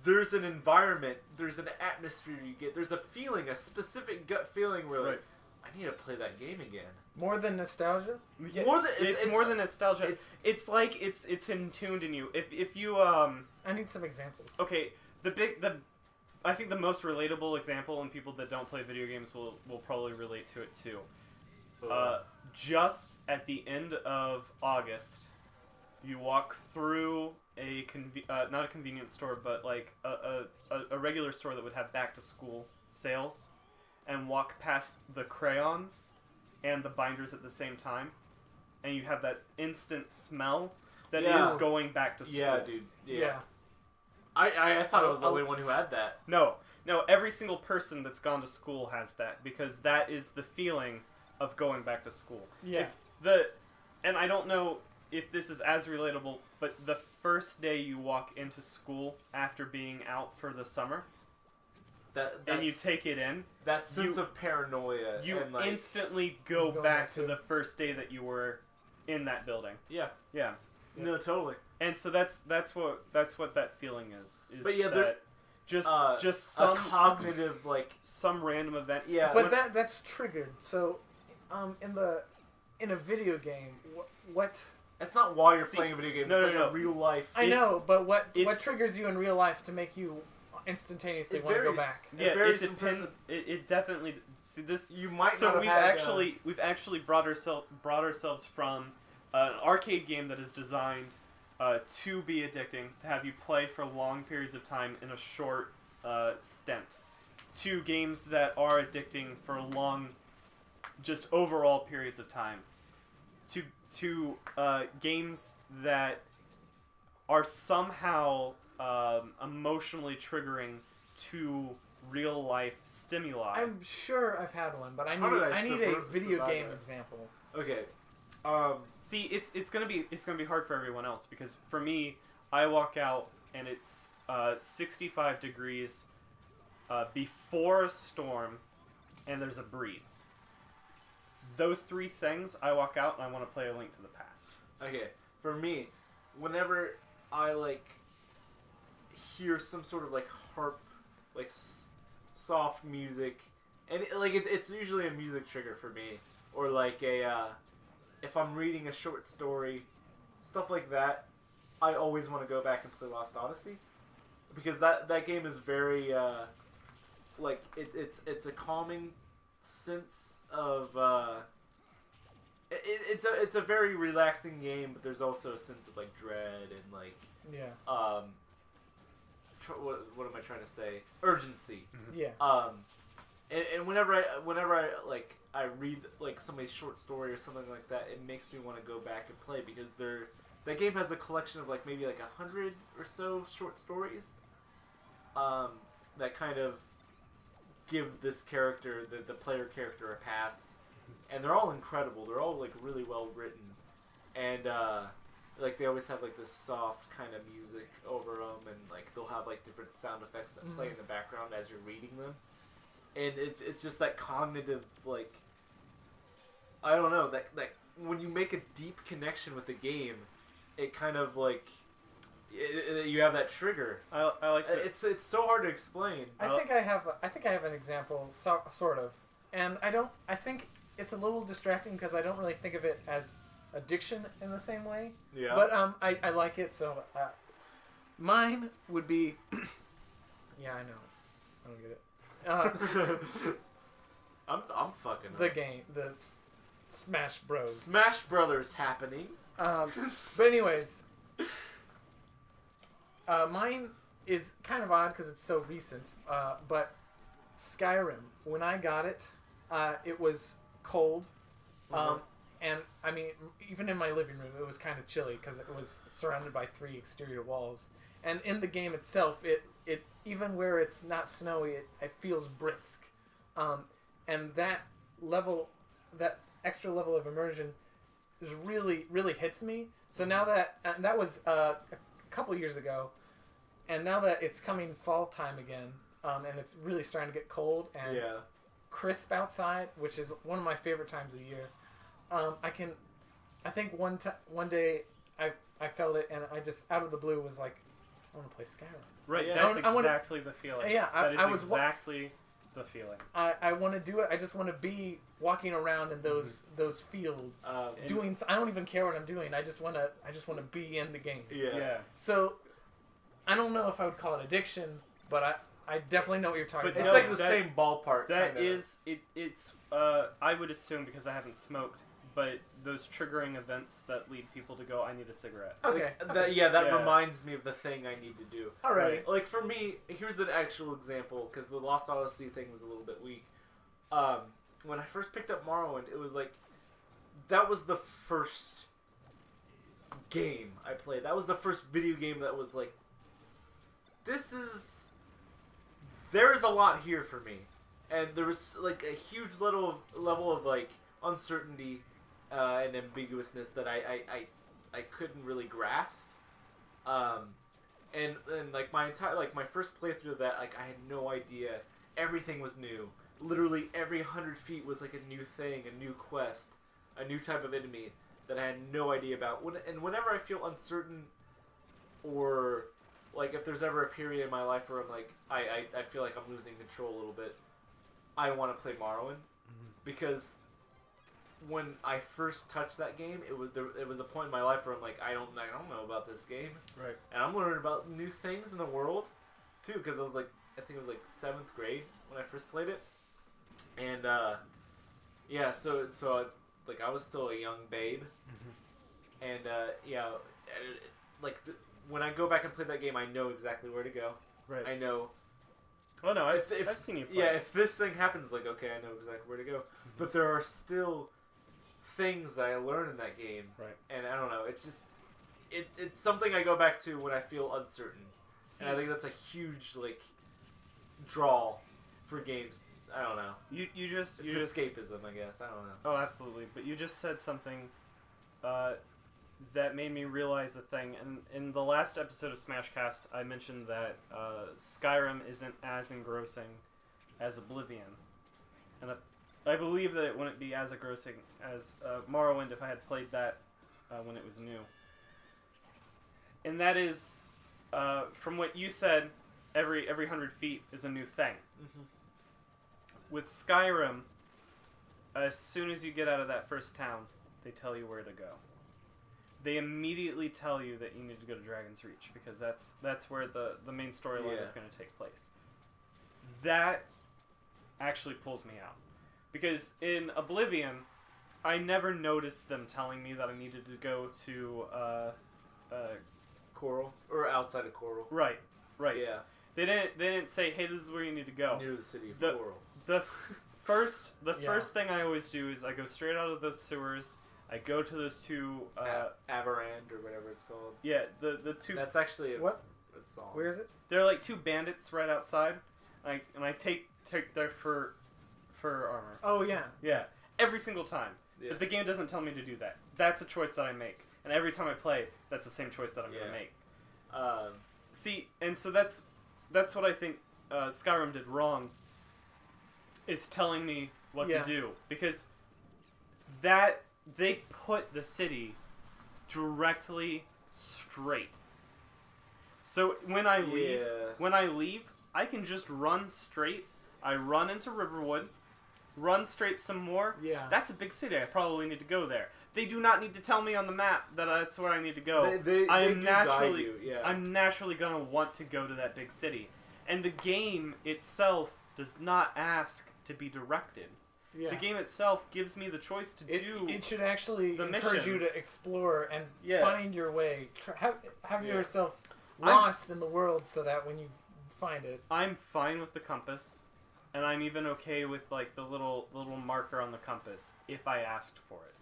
there's an environment, there's an atmosphere you get, there's a feeling, a specific gut feeling where like, I need to play that game again. More than nostalgia? Yeah, More than it's more than nostalgia. It's like it's intuned in you. If you I need some examples. Okay, I think the most relatable example, and people that don't play video games will probably relate to it too. Just at the end of August, you walk through not a convenience store, but like a regular store that would have back to school sales, and walk past the crayons and the binders at the same time, and you have that instant smell that is going back to school. Yeah, dude. Yeah. I thought I was the only one who had that. No, every single person that's gone to school has that, because that is the feeling of going back to school. Yeah. And I don't know if this is as relatable, but the first day you walk into school after being out for the summer, and you take it in, that sense of paranoia. You and like, instantly go back to the first day that you were in that building. Yeah. Yeah. No, totally. And so that's what that feeling is but yeah, that just some a cognitive some random event. Yeah. But that's triggered. So, in a video game, what? It's not while you're playing a video game. No, it's no. a real life. I know, but what triggers you in real life to make you instantaneously want to go back? Yeah, it depends. It definitely. See this. You might. So not have we've actually brought ourselves from an arcade game that is designed to be addicting, to have you play for long periods of time in a short stint, to games that are addicting for long, just overall periods of time, to games that are somehow emotionally triggering to real life stimuli. I'm sure I've had one, but I need a video game example. Okay, See, it's gonna be hard for everyone else because for me, I walk out and it's 65 degrees before a storm, and there's a breeze. Those three things, I walk out and I want to play A Link to the Past. Okay, for me, whenever I like hear some sort of like harp, like soft music, and it's usually a music trigger for me, or like if I'm reading a short story, stuff like that, I always want to go back and play Lost Odyssey, because that game is very like it's a calming sense of it's a very relaxing game, but there's also a sense of like dread and like what am I trying to say? Urgency. Yeah. And whenever I like I read like somebody's short story or something like that, it makes me want to go back and play because that game has a collection of like maybe like 100 or so short stories that kind of give this character, the player character, a past, and they're all incredible. They're all like really well written, and like they always have like this soft kind of music over them, and like they'll have like different sound effects that play in the background as you're reading them, and it's just that cognitive, like, I don't know, that when you make a deep connection with the game, it kind of like you have that trigger. I like to... It's so hard to explain. I think I have an example, sort of, and I think it's a little distracting because I don't really think of it as addiction in the same way. Yeah. But I like it, so mine would be. Yeah, I know. I don't get it. I'm fucking the game, the Smash Bros. Smash Brothers happening. But anyways, mine is kind of odd because it's so recent. But Skyrim, when I got it, it was cold. And I mean, even in my living room, it was kind of chilly because it was surrounded by 3 exterior walls. And in the game itself, it even where it's not snowy, it feels brisk. And that extra level of immersion is really hits me. So now that was a couple years ago, and now that it's coming fall time again, and it's really starting to get cold and crisp outside, which is one of my favorite times of year. I think one day I felt it, and I just out of the blue was like, I want to play Skyrim. Right, Yeah. that's exactly the feeling. Yeah, that is exactly the feeling. I want to do it. I just want to be walking around in those fields, doing. I don't even care what I'm doing. I just want to be in the game. Yeah. So, I don't know if I would call it addiction, but I definitely know what you're talking But about. it's like the same ballpark. That kinda. is it. It's I would assume because I haven't smoked, but those triggering events that lead people to go, I need a cigarette. Okay. That reminds me of the thing I need to do. Alrighty. Like for me, here's an actual example because the Lost Odyssey thing was a little bit weak. When I first picked up Morrowind, it was like that was the first game I played. That was the first video game that was like, there is a lot here for me, and there was like a huge level of like uncertainty and ambiguousness that I couldn't really grasp. And like my first playthrough of that, like I had no idea. Everything was new. Literally every 100 feet was like a new thing, a new quest, a new type of enemy that I had no idea about. Whenever I feel uncertain, or like if there's ever a period in my life where I'm like I feel like I'm losing control a little bit, I want to play Morrowind, because when I first touched that game, it was a point in my life where I'm like, I don't know about this game, Right. and I'm learning about new things in the world too, because I think it was like 7th grade when I first played it, and so like I was still a young babe, and when I go back and play that game, I know exactly where to go. Right. I know. Oh no, I've seen you play. Yeah, if this thing happens, like, okay, I know exactly where to go. But there are still things that I learn in that game. Right. And I don't know, it's just it's something I go back to when I feel uncertain. And I think that's a huge like draw for games. I don't know. You just escapism, I guess. I don't know. Oh, absolutely. But you just said something that made me realize a thing. And in the last episode of Smashcast, I mentioned that Skyrim isn't as engrossing as Oblivion, and I believe that it wouldn't be as engrossing as Morrowind if I had played that when it was new. And that is, from what you said, every 100 feet is a new thing. Mm-hmm. With Skyrim, as soon as you get out of that first town, they tell you where to go. They immediately tell you that you need to go to Dragon's Reach, because that's where the main storyline is going to take place. That actually pulls me out. Because in Oblivion, I never noticed them telling me that I needed to go to... Coral? Or outside of Coral. Right. Yeah. They didn't say, hey, this is where you need to go. Near the city of The- Coral. The first thing I always do is I go straight out of those sewers. I go to those two... Avarand, or whatever it's called. yeah, the two... That's actually a song. Where is it? They're like two bandits right outside. And I take their fur armor. Oh, yeah. Yeah, every single time. Yeah. But the game doesn't tell me to do that. That's a choice that I make. And every time I play, that's the same choice that I'm going to make. See, and so that's what I think Skyrim did wrong. It's telling me what to do. Because that they put the city directly straight. So when I leave, I can just run straight. I run into Riverwood, run straight some more. Yeah. That's a big city. I probably need to go there. They do not need to tell me on the map that that's where I need to go. I'm naturally going to want to go to that big city. And the game itself does not ask to be directed. Yeah. The game itself gives me the choice to do. It should actually the encourage you missions. to explore and Yeah. find your way. Have Yeah. yourself lost in the world so that when you find it. I'm fine with the compass, and I'm even okay with like the little marker on the compass if I asked for it.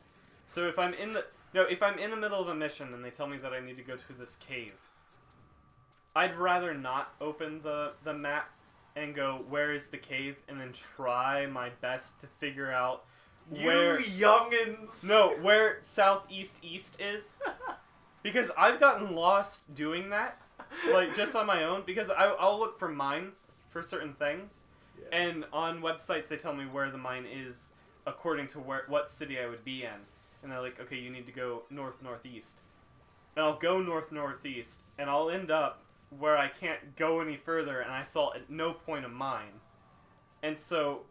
So if I'm in the middle of a mission and they tell me that I need to go to this cave, I'd rather not open the map and go, where is the cave, and then try my best to figure out where youngins. where southeast east is, because I've gotten lost doing that, like just on my own, because I'll look for mines for certain things, and on websites they tell me where the mine is according to what city I would be in. And they're like, okay, you need to go north-northeast. And I'll go north-northeast, and I'll end up where I can't go any further, and I saw at no point a mine. And so,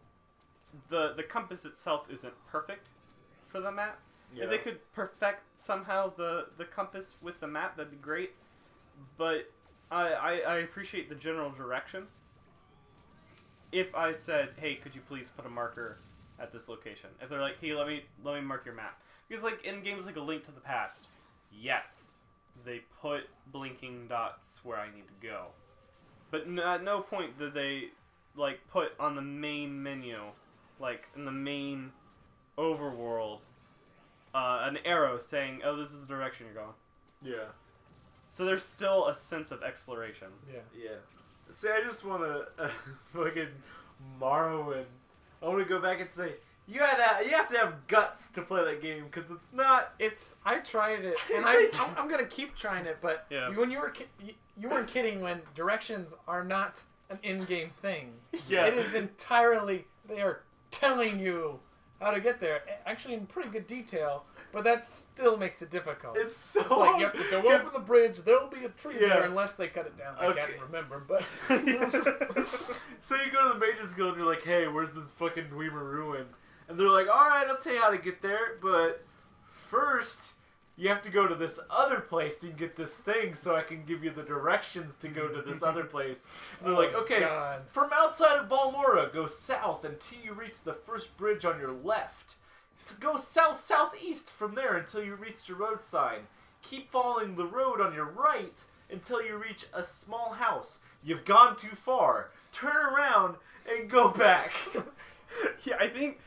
the compass itself isn't perfect for the map. Yeah. If they could perfect somehow the compass with the map, that'd be great. But I appreciate the general direction. If I said, hey, could you please put a marker at this location? If they're like, hey, let me mark your map. Because like in games like A Link to the Past, yes, they put blinking dots where I need to go. But at no point did they like put on the main menu, like in the main overworld, an arrow saying, oh, this is the direction you're going. Yeah. So there's still a sense of exploration. Yeah. See, I just want to fucking Morrowind. I want to go back and say, you have to have guts to play that game, because it's not... I tried it, and I'm going to keep trying it, but when you weren't kidding when directions are not an in-game thing. Yeah. It is entirely, they are telling you how to get there, actually in pretty good detail, but that still makes it difficult. It's like you have to go over the bridge, there'll be a tree there unless they cut it down. Okay. I can't remember, but... So you go to the Mages Guild and you're like, hey, where's this fucking Dwemer ruin? And they're like, alright, I'll tell you how to get there, but first you have to go to this other place to get this thing so I can give you the directions to go to this other place. And they're like, okay, God. From outside of Balmora, go south until you reach the first bridge on your left. To go south-southeast from there until you reach the road sign. Keep following the road on your right until you reach a small house. You've gone too far. Turn around and go back. Yeah, I think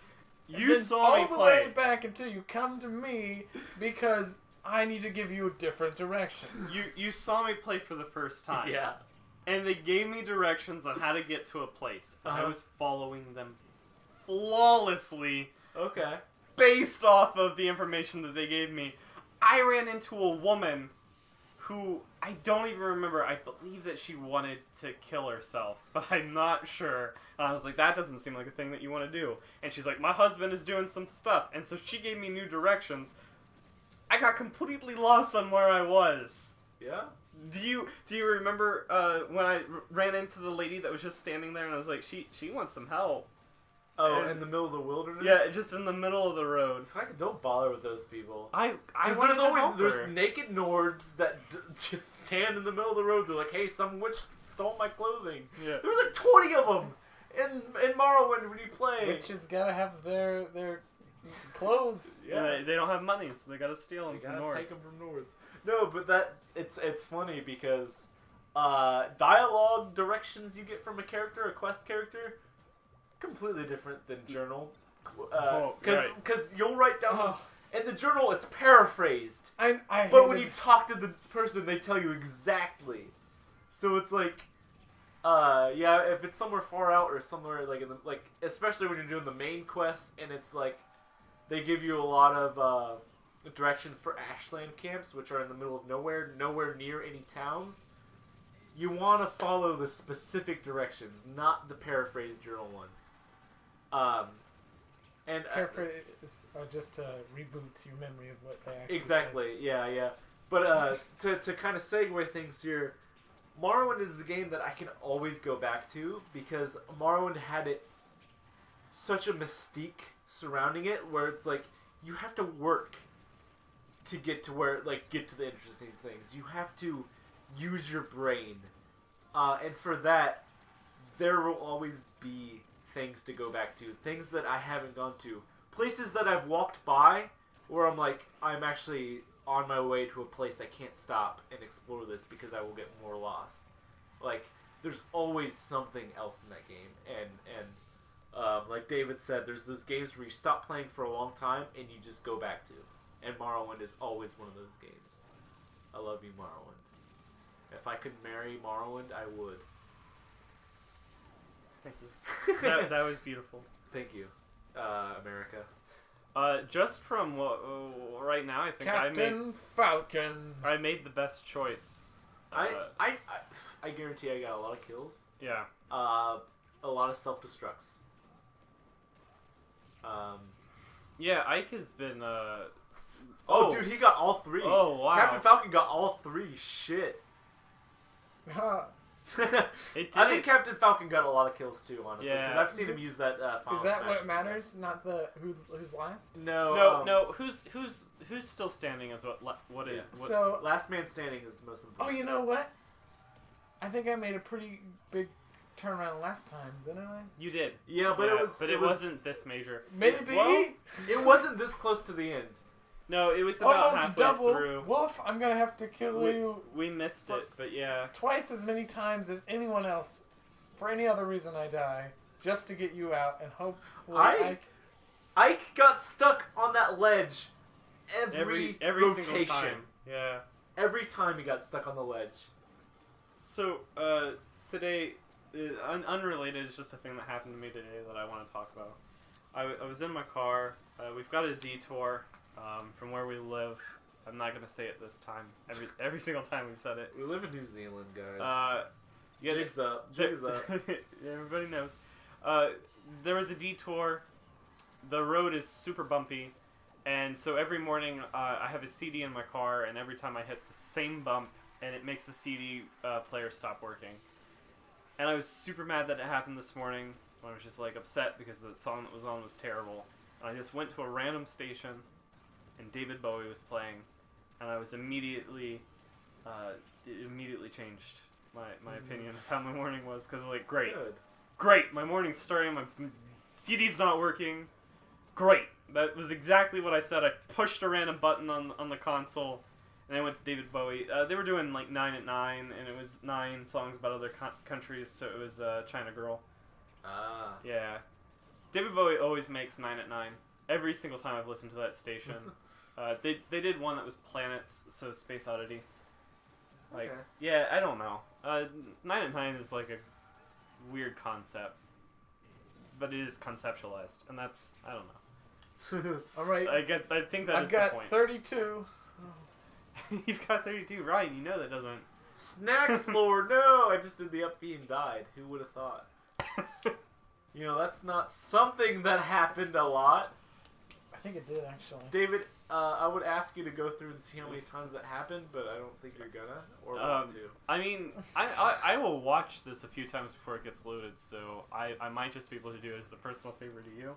You saw me all the play. way back until you come to me because I need to give you different directions. You saw me play for the first time. Yeah. And they gave me directions on how to get to a place. And I Uh-huh. was following them flawlessly Okay. based off of the information that they gave me. I ran into a woman who I don't even remember. I believe that she wanted to kill herself, but I'm not sure. And I was like, that doesn't seem like a thing that you want to do. And she's like, my husband is doing some stuff. And so she gave me new directions. I got completely lost on where I was. Yeah. Do you remember when I ran into the lady that was just standing there and I was like, she wants some help. Oh, And- in the middle of the wilderness? Yeah, just in the middle of the road. Fuck, don't bother with those people. I Because wanted there's to always help her. naked Nords that just stand in the middle of the road. They're like, hey, some witch stole my clothing. Yeah. There was like 20 of them in Morrowind when you play. Witches gotta have their clothes. Yeah, they don't have money, so they gotta steal them You from gotta Nords. take them from Nords. No, but it's funny because dialogue directions you get from a character, a quest character, completely different than journal. Because right. you'll write down Oh. in the journal it's paraphrased, I but when hated- you talk to the person they tell you exactly. So it's like, yeah, if it's somewhere far out or somewhere like especially when you're doing the main quest and it's like they give you a lot of directions for Ashland camps, which are in the middle of nowhere near any towns. You want to follow the specific directions, not the paraphrased journal ones. And paraphrase just to reboot your memory of what they actually exactly, yeah. But to kind of segue things here, Morrowind is a game that I can always go back to because Morrowind had such a mystique surrounding it, where it's like you have to work to get to get to the interesting things. You have to use your brain, and for that, there will always be things to go back to, things that I haven't gone to, places that I've walked by where I'm like, I'm actually on my way to a place I can't stop and explore this because I will get more lost. Like, there's always something else in that game, and like David said, there's those games where you stop playing for a long time and you just go back to, and Morrowind is always one of those games. I love you, Morrowind. If I could marry Morrowind, I would. Thank you. That was beautiful. Thank you, America. Just from right now, I think Captain Falcon. I made the best choice. I guarantee I got a lot of kills. Yeah. A lot of self-destructs. Yeah, Ike has been. Oh, dude, he got all three. Oh, wow. Captain Falcon got all three. Shit. It I did. think Captain Falcon got a lot of kills too, honestly, because Yeah. I've seen him use that. Final Is that smash what a few matters? Not the who's last? times. No. No. Who's still standing is what is. Yeah. What, So Last man standing is the most oh, important. you know what? I think I made a pretty big turnaround last time, didn't I? you did. Yeah, but it wasn't this major. Maybe. Well, it wasn't this close to the end. No, it was about Almost halfway double. through. Wolf, I'm gonna have to kill you We missed it, but yeah. twice as many times as anyone else. For any other reason, I die just to get you out, and hopefully Ike got stuck on that ledge every rotation. single time. Yeah. Every time he got stuck on the ledge. So today, unrelated, it's just a thing that happened to me today that I want to talk about. I was in my car. We've got a detour from where we live. I'm not gonna say it this time. Every single time we've said it. We live in New Zealand, guys. Yeah, Jigs up. Jigs up. Everybody knows. There was a detour. The road is super bumpy, and so every morning I have a CD in my car, and every time I hit the same bump, and it makes the CD player stop working. And I was super mad that it happened this morning. I was just like upset because the song that was on was terrible. And I just went to a random station, and David Bowie was playing, and I was immediately, it immediately changed my opinion of how my morning was, because like, great, my morning's starting, my CD's not working, great. That was exactly what I said. I pushed a random button on the console, and I went to David Bowie. They were doing like 9 at 9, and it was 9 songs about other countries, so it was China Girl. Ah. Yeah. David Bowie always makes 9 at 9. Every single time I've listened to that station. They did one that was planets, so Space Oddity. Like, Okay. yeah, I don't know. 9 at 9 is like a weird concept, but it is conceptualized, and that's, I don't know. All right. I think that I've is the got point. 32. You've got 32. Ryan, you know that doesn't. Snacks Lord, no! I just did the up B and died. Who would have thought? You know, that's not something that happened a lot. I think it did, actually. David, I would ask you to go through and see how many times that happened, but I don't think you're gonna or want to. I mean, I will watch this a few times before it gets loaded, so I might just be able to do it as a personal favor to you.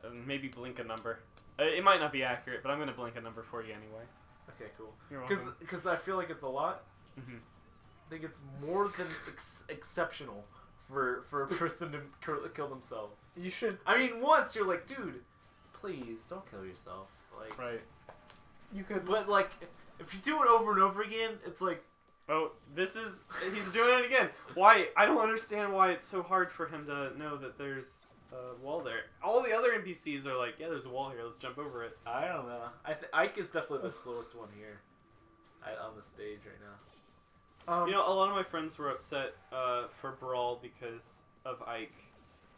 And maybe blink a number. It might not be accurate, but I'm going to blink a number for you anyway. Okay, cool. You're welcome. Because I feel like it's a lot. Mm-hmm. I think it's more than exceptional for a person to kill themselves. You should. I mean, once you're like, dude, please don't kill yourself. Like, Right. You could. but like, if you do it over and over again, it's like, Oh, he's doing it again. Why? I don't understand why it's so hard for him to know that there's a wall there. All the other NPCs are like, yeah, there's a wall here, let's jump over it. I don't know. Ike is definitely the slowest one here on the stage right now. You know, a lot of my friends were upset for Brawl because of Ike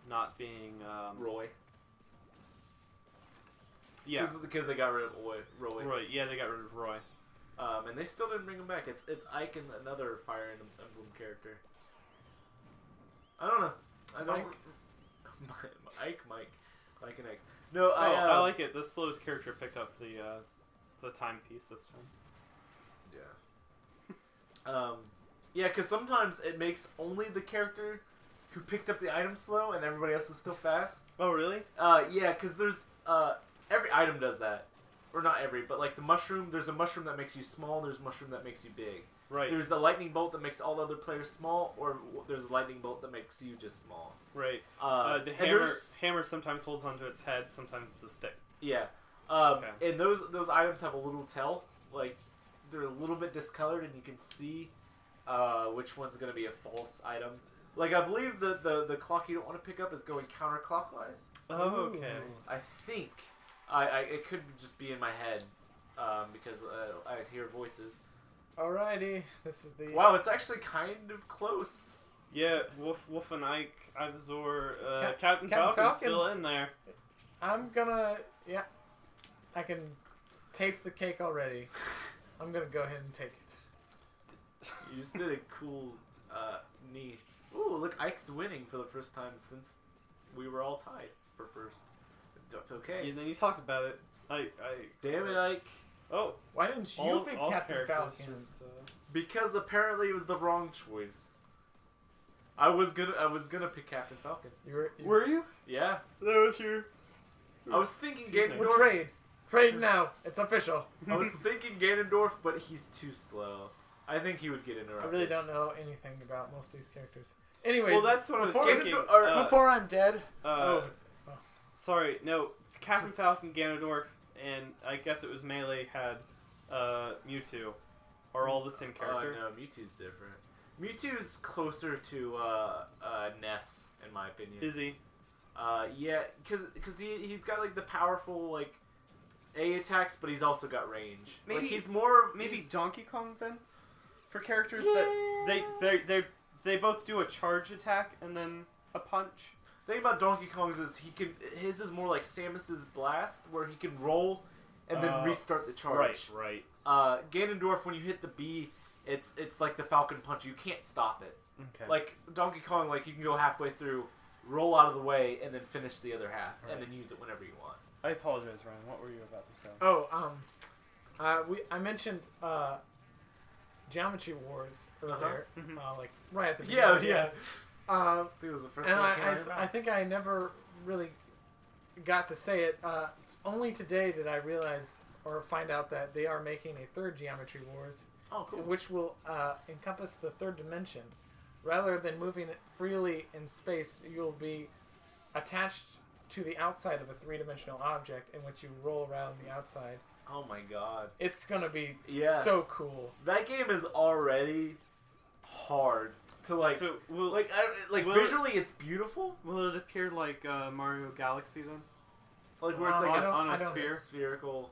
not being Roy. Yeah. Because they got rid of Roy. Roy. Yeah, they got rid of Roy. And they still didn't bring him back. It's Ike and another Fire Emblem character. I don't know. I don't. Mike and X. No, I like it. The slowest character picked up the timepiece this time. Yeah. Yeah, because sometimes it makes only the character who picked up the item slow, and everybody else is still fast. Oh, really? Yeah, because there's every item does that, or not every, but like the mushroom. There's a mushroom that makes you small. There's a mushroom that makes you big. Right. There's a lightning bolt that makes all the other players small, or there's a lightning bolt that makes you just small. Right. The and hammer sometimes holds onto its head. Sometimes it's a stick. Yeah. Okay. And those items have a little tell, like they're a little bit discolored, and you can see which one's gonna be a false item. Like I believe the clock you don't want to pick up is going counterclockwise. Oh, okay. I think it could just be in my head because I hear voices. Alrighty, this is the. Wow, it's actually kind of close. Yeah, Wolf and Ike, Ivysaur, Captain Captain Falcon's Falcon's still in there. I'm gonna. Yeah. I can taste the cake already. I'm gonna go ahead and take it. You just did a cool knee. Ooh, look, Ike's winning for the first time since we were all tied for first. Okay. And then you talked about it. Damn it, Ike. Oh. Why didn't you pick Captain Falcon? Just, Because apparently it was the wrong choice. I was gonna pick Captain Falcon. Were you? Yeah. That was your... I was thinking Excuse me. We'll Ganondorf. trade now. It's official. I was thinking Ganondorf, but he's too slow. I think he would get I interrupted. really don't know anything about most of these characters. Anyways, Well, that's what I was before- thinking. before I'm dead. Sorry, no. Captain Falcon, Ganondorf, and I guess it was Melee had Mewtwo. Are all the same character? No, Mewtwo's different. Mewtwo's closer to Ness, in my opinion. Is he? Yeah, because he's got like the powerful like A attacks, but he's also got range. Maybe like, he's more Maybe Donkey Kong then? For characters that they both do a charge attack and then a punch. The thing about Donkey Kong's is his is more like Samus's blast, where he can roll and then restart the charge. Right. Ganondorf, when you hit the B, it's like the Falcon Punch. You can't stop it. Okay. Like Donkey Kong, like you can go halfway through, roll out of the way, and then finish the other half, Right. and then use it whenever you want. I apologize, Ryan. What were you about to say? I mentioned Geometry Wars earlier, like right at the Yeah, beginning. yeah. I I think it was the first and thing that came out of your I mouth. think I never really got to say it. Only today did I realize or find out that they are making a third Geometry Wars, Oh, cool. which will encompass the third dimension. Rather than moving it freely in space, you'll be attached to the outside of a three-dimensional object in which you roll around the outside. Oh my god. It's gonna be Yeah. so cool. That game is already hard to like. So will Visually, it's beautiful. will it appear like Mario Galaxy then? Like where it's I like don't- on I a don't- sphere? spherical.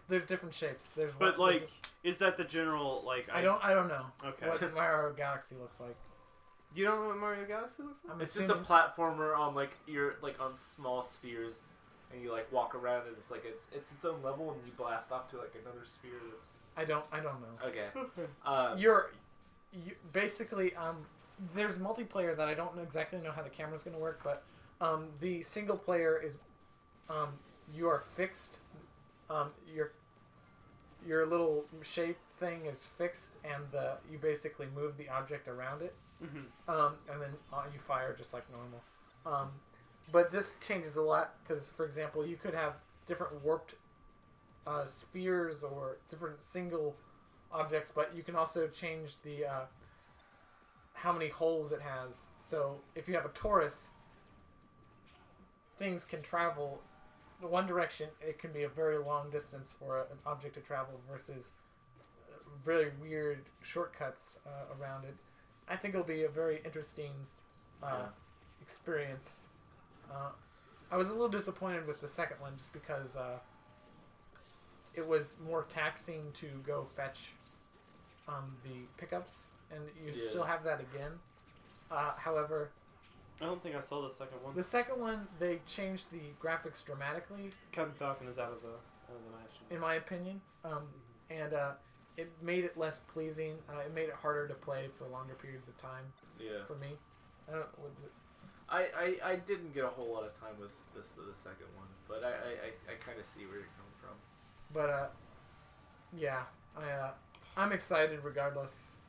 There's different shapes. There's But one- like, is that the general like? I don't know Okay. what Mario Galaxy looks like. You don't know what Mario Galaxy looks like? I'm It's just a assuming- platformer on like on small spheres, and you like walk around and it's like it's its own level and you blast off to like another sphere that's. I don't know. Okay. You basically there's multiplayer that I don't exactly know how the camera's going to work, but the single player is you are fixed. Your little shape thing is fixed, and you basically move the object around it, and then you fire just like normal. But this changes a lot because, for example, you could have different warped spheres or different single objects, but you can also change the how many holes it has. So if you have a torus, things can travel one direction. It can be a very long distance for an object to travel versus very weird shortcuts around it. I think it'll be a very interesting experience. I was a little disappointed with the second one just because it was more taxing to go fetch the pickups, and you still have that again. However, I don't think I saw the second one. the second one, they changed the graphics dramatically, Captain Falcon is out of the match. in my opinion, and it made it less pleasing. It made it harder to play for longer periods of time Yeah. for me. I don't. I didn't get a whole lot of time with the second one, but I kind of see where you're coming from. But yeah, I'm excited regardless.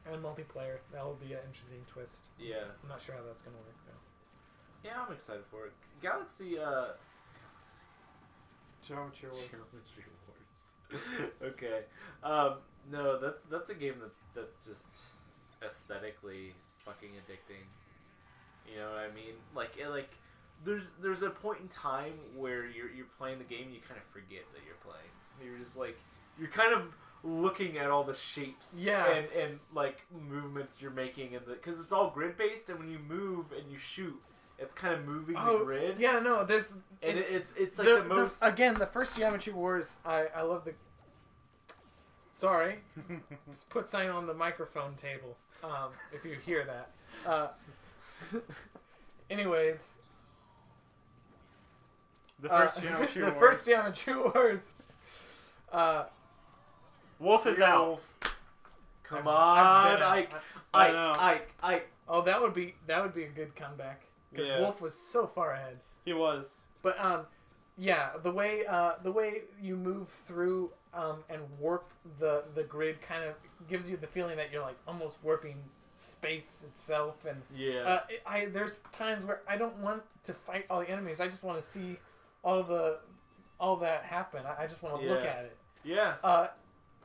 And multiplayer, that will be an interesting twist. Yeah. I'm not sure how that's gonna work though. Yeah, I'm excited for it. Galaxy. Geometry Wars. Geometry Wars. Okay. No, that's a game that's just aesthetically fucking addicting. You know what I mean? There's a point in time where you're playing the game and you kind of forget that you're playing. You're just like you're kind of looking at all the shapes and like movements you're making and because it's all grid based, and when you move and you shoot, it's kind of moving the grid. Yeah, no, there's and it's like the most again, the first Geometry Wars. I love the. Sorry, just put something on the microphone table. If you hear that. Anyways, The first Geometry Wars. The first Geometry Wars. Wolf is out. Come on, Ike. Oh, that would be a good comeback because Wolf was so far ahead. He was. But yeah, the way you move through and warp the grid kind of gives you the feeling that you're like almost warping space itself, and there's times where I don't want to fight all the enemies. I just want to see all that happen. I just want to look at it. Yeah.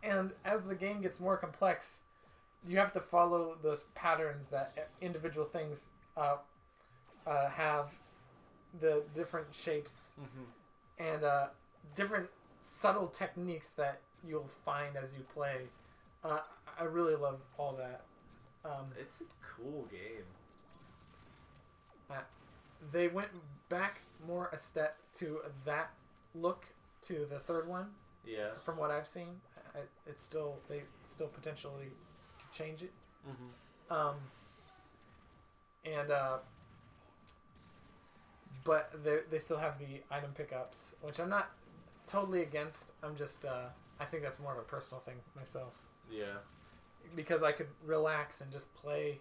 And as the game gets more complex, you have to follow those patterns that individual things have, the different shapes and different subtle techniques that you'll find as you play. I really love all that. It's a cool game. They went back more a step to that look to the third one. Yeah. From what I've seen, they still potentially could change it. But they still have the item pickups, which I'm not totally against. I'm just I think that's more of a personal thing myself. Yeah. Because I could relax and just play,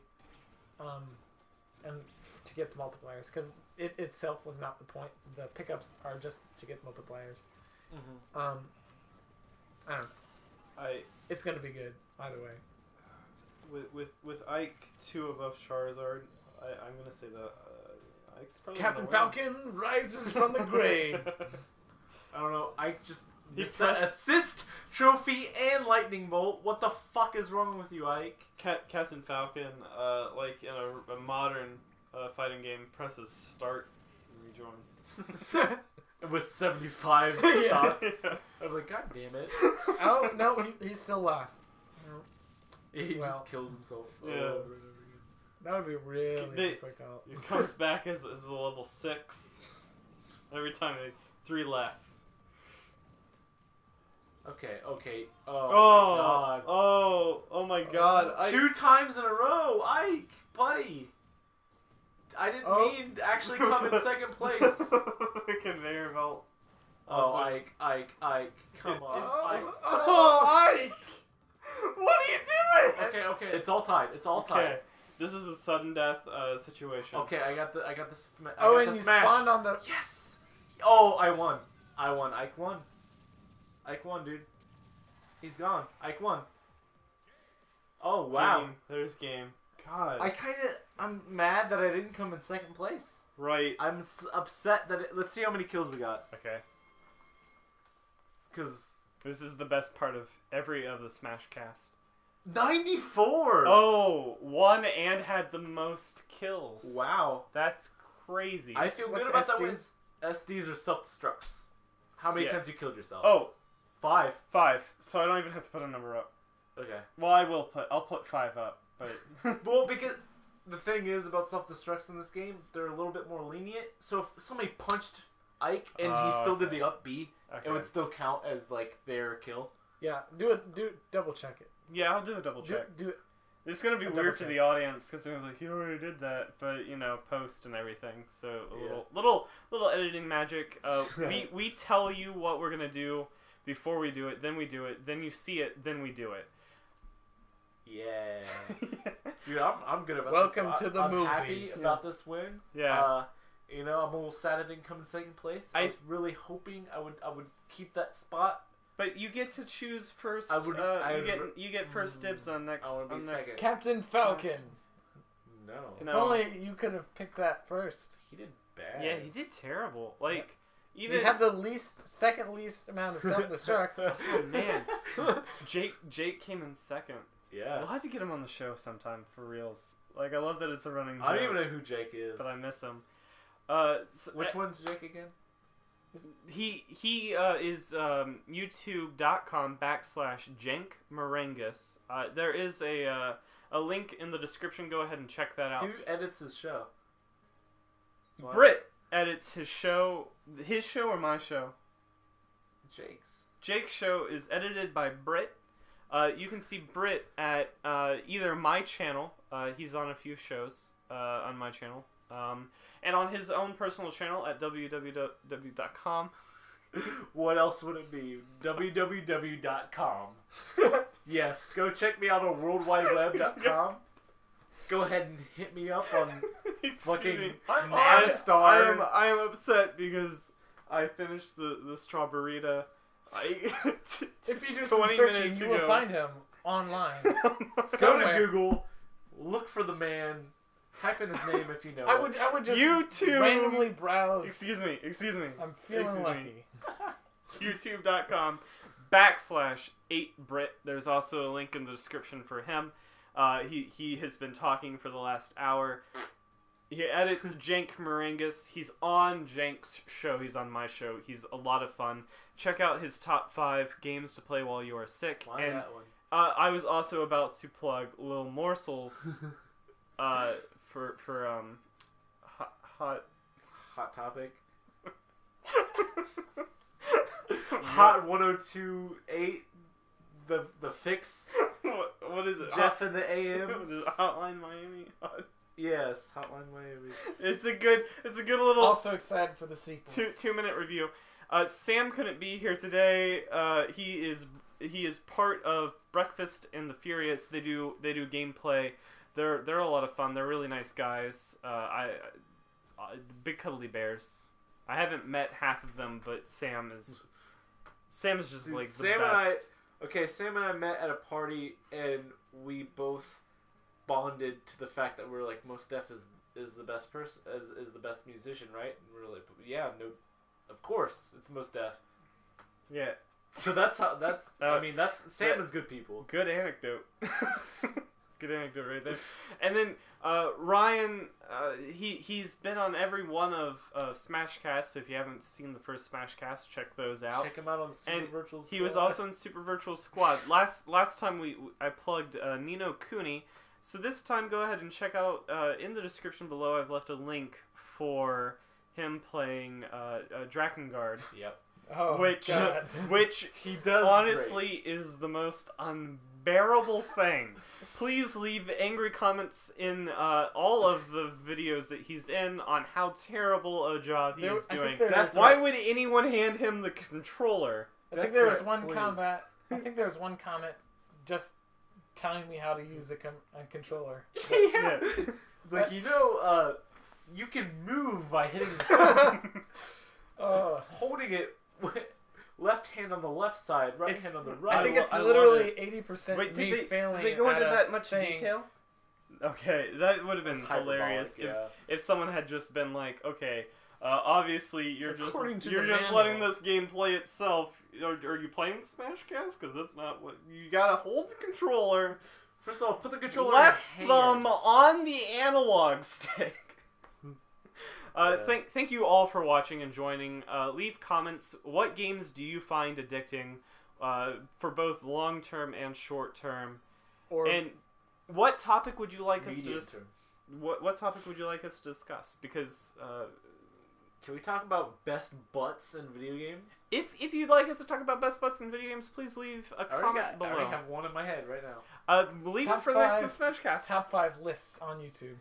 and to get the multipliers. Because it itself was not the point. The pickups are just to get multipliers. I don't know. It's gonna be good either way. With Ike 2 above Charizard, I'm gonna say that Ike's probably Captain Falcon rises from the grave. I don't know. Ike just missed the assist trophy and lightning bolt. What the fuck is wrong with you, Ike? Captain Falcon, like in a modern fighting game, presses start and rejoins. With 75 stock. I'm like, God damn it. Oh, no, he still lost. He just kills himself over and over again. That would be really difficult. It comes back as a level 6. Every time, 3 less. Okay. Oh my god. 2 times in a row, Ike, buddy. Oh. mean to actually come in second place. The conveyor belt. Oh, Also- Ike, come on. Ike. Ike! What are you doing? Okay, it's all tied. It's all tied. Okay. This is a sudden death situation. Okay, I got the smash. Oh, and you spawned on the. Yes. Oh, I won. Ike won. Ike won, dude. He's gone. Ike won. Oh wow. Game. There's game. God. I'm mad that I didn't come in second place. Right. I'm upset that let's see how many kills we got. Okay. Cause This is the best part of every of the Smash cast. 94. Oh, won and had the most kills. Wow. That's crazy. I feel good What's about that SDs? win. SDs are self-destructs. How many Yeah. times you killed yourself? Oh, 5. 5. So I don't even have to put a number up. Okay. Well, I'll put 5 up, but Well, because the thing is about self-destructs in this game, they're a little bit more lenient. So if somebody punched Ike and he still did the up B, okay. it would still count as like their kill. Yeah, do it. Double check it. Yeah, I'll do a double check. Do it. It's gonna be A weird double for check. the audience because they're like, "You already did that," but you know, post and everything. So a Yeah. little editing magic. We tell you what we're gonna do before we do it, then we do it, then you see it, then we do it. Yeah. Dude, I'm good about Welcome this. to the I'm happy movies. about this win. Yeah. You know, I'm a little sad I didn't come in second place. I I- was really hoping I would keep that spot. But you get to choose first. I would- you get first dibs on next. I wanna be on next. second. Captain Falcon. No. If No. only you could have picked that first. He did bad. Yeah, he did terrible. Like even You had the second least amount of self-destructs. oh man, Jake came in second. Yeah. We'll have to get him on the show sometime for reals. Like I love that it's a running joke. I don't even know who Jake is. But I miss him. Which one's Jake again? He is youtube.com/JankMarengus. There is a link in the description. Go ahead and check that out. Who edits his show? That's why- Britt edits his show or my show. Jake's. Jake's show is edited by Britt. You can see Britt at either my channel. He's on a few shows on my channel. And on his own personal channel at www.com. What else would it be? www.com. Yes, go check me out on worldwideweb.com. Go ahead and hit me up on fucking Nastar. I am upset because I finished the strawberryta. If you do some 20 searching, minutes you will ago. find him online. Go to somewhere. Google, look for the man, type in his name if you know I it. would just YouTube. randomly browse. Excuse me. I'm feeling Excuse me. lucky. youtube.com/8Brit. There's also a link in the description for him. He has been talking for the last hour. He edits Jank Marengus. He's on Jank's show. He's on my show. He's a lot of fun. Check out his top 5 games to play while you are sick. Why and that one? I was also about to plug Lil Morsels for hot Hot topic. Hot 102.8. The fix. what is it? Jeff in the AM. Hotline Miami. Yes, Hotline Miami. It's a good little Also excited for the sequel. 2-minute review. Sam couldn't be here today. He is part of Breakfast and the Furious. They do gameplay. They're a lot of fun. They're really nice guys. Big cuddly bears. I haven't met half of them, but Sam is just Dude, like the Sam best. Sam and I met at a party, and we both bonded to the fact that we're like, Mos Def is the best person, is the best musician, right? And we're like, yeah, no, of course, it's Mos Def. Yeah, So that's Sam that- is good people. good anecdote. Good anecdote right there. And then Ryan, he's been on every one of Smashcast. So if you haven't seen the first Smashcast, check those out. Check him out on the Super And Virtual He was Squad. also in Super Virtual Squad. Last time I plugged Nino Cooney. So this time, go ahead and check out in the description below. I've left a link for him playing Drakengard, Yep. Oh, which God. which He does honestly is the most unbearable thing. Please leave angry comments in all of the videos that he's in on how terrible a job he is doing. Why would anyone hand him the controller? I think there was one comment. I think there was one comment just telling me how to use a controller. Yeah. Like, you can move by hitting the holding it left hand on the left side, right hand on the right. I think it's literally 80% me failing. Did they go into at that much thing. detail? Okay, that would have been That's hilarious if someone had just been like, okay, obviously you're just manual. letting this game play itself. Are you playing Smashcast? Because that's not what you gotta hold the controller. First of all, put the controller left in your thumb hands. on the analog stick. Thank you all for watching and joining. Leave comments. What games do you find addicting for both long term and short term? And what topic would you like us to what topic would you like us to discuss? Because can we talk about best butts in video games? If you'd like us to talk about best butts in video games, please leave a comment below. I already have one in my head right now. Leave Top it for five- next Smashcast. Top 5 lists on YouTube.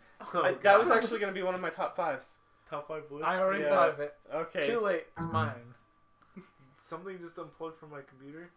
That was actually going to be one of my top 5s. top 5 list. I already thought of it. Okay. Too late. It's mine. Something just unplugged from my computer.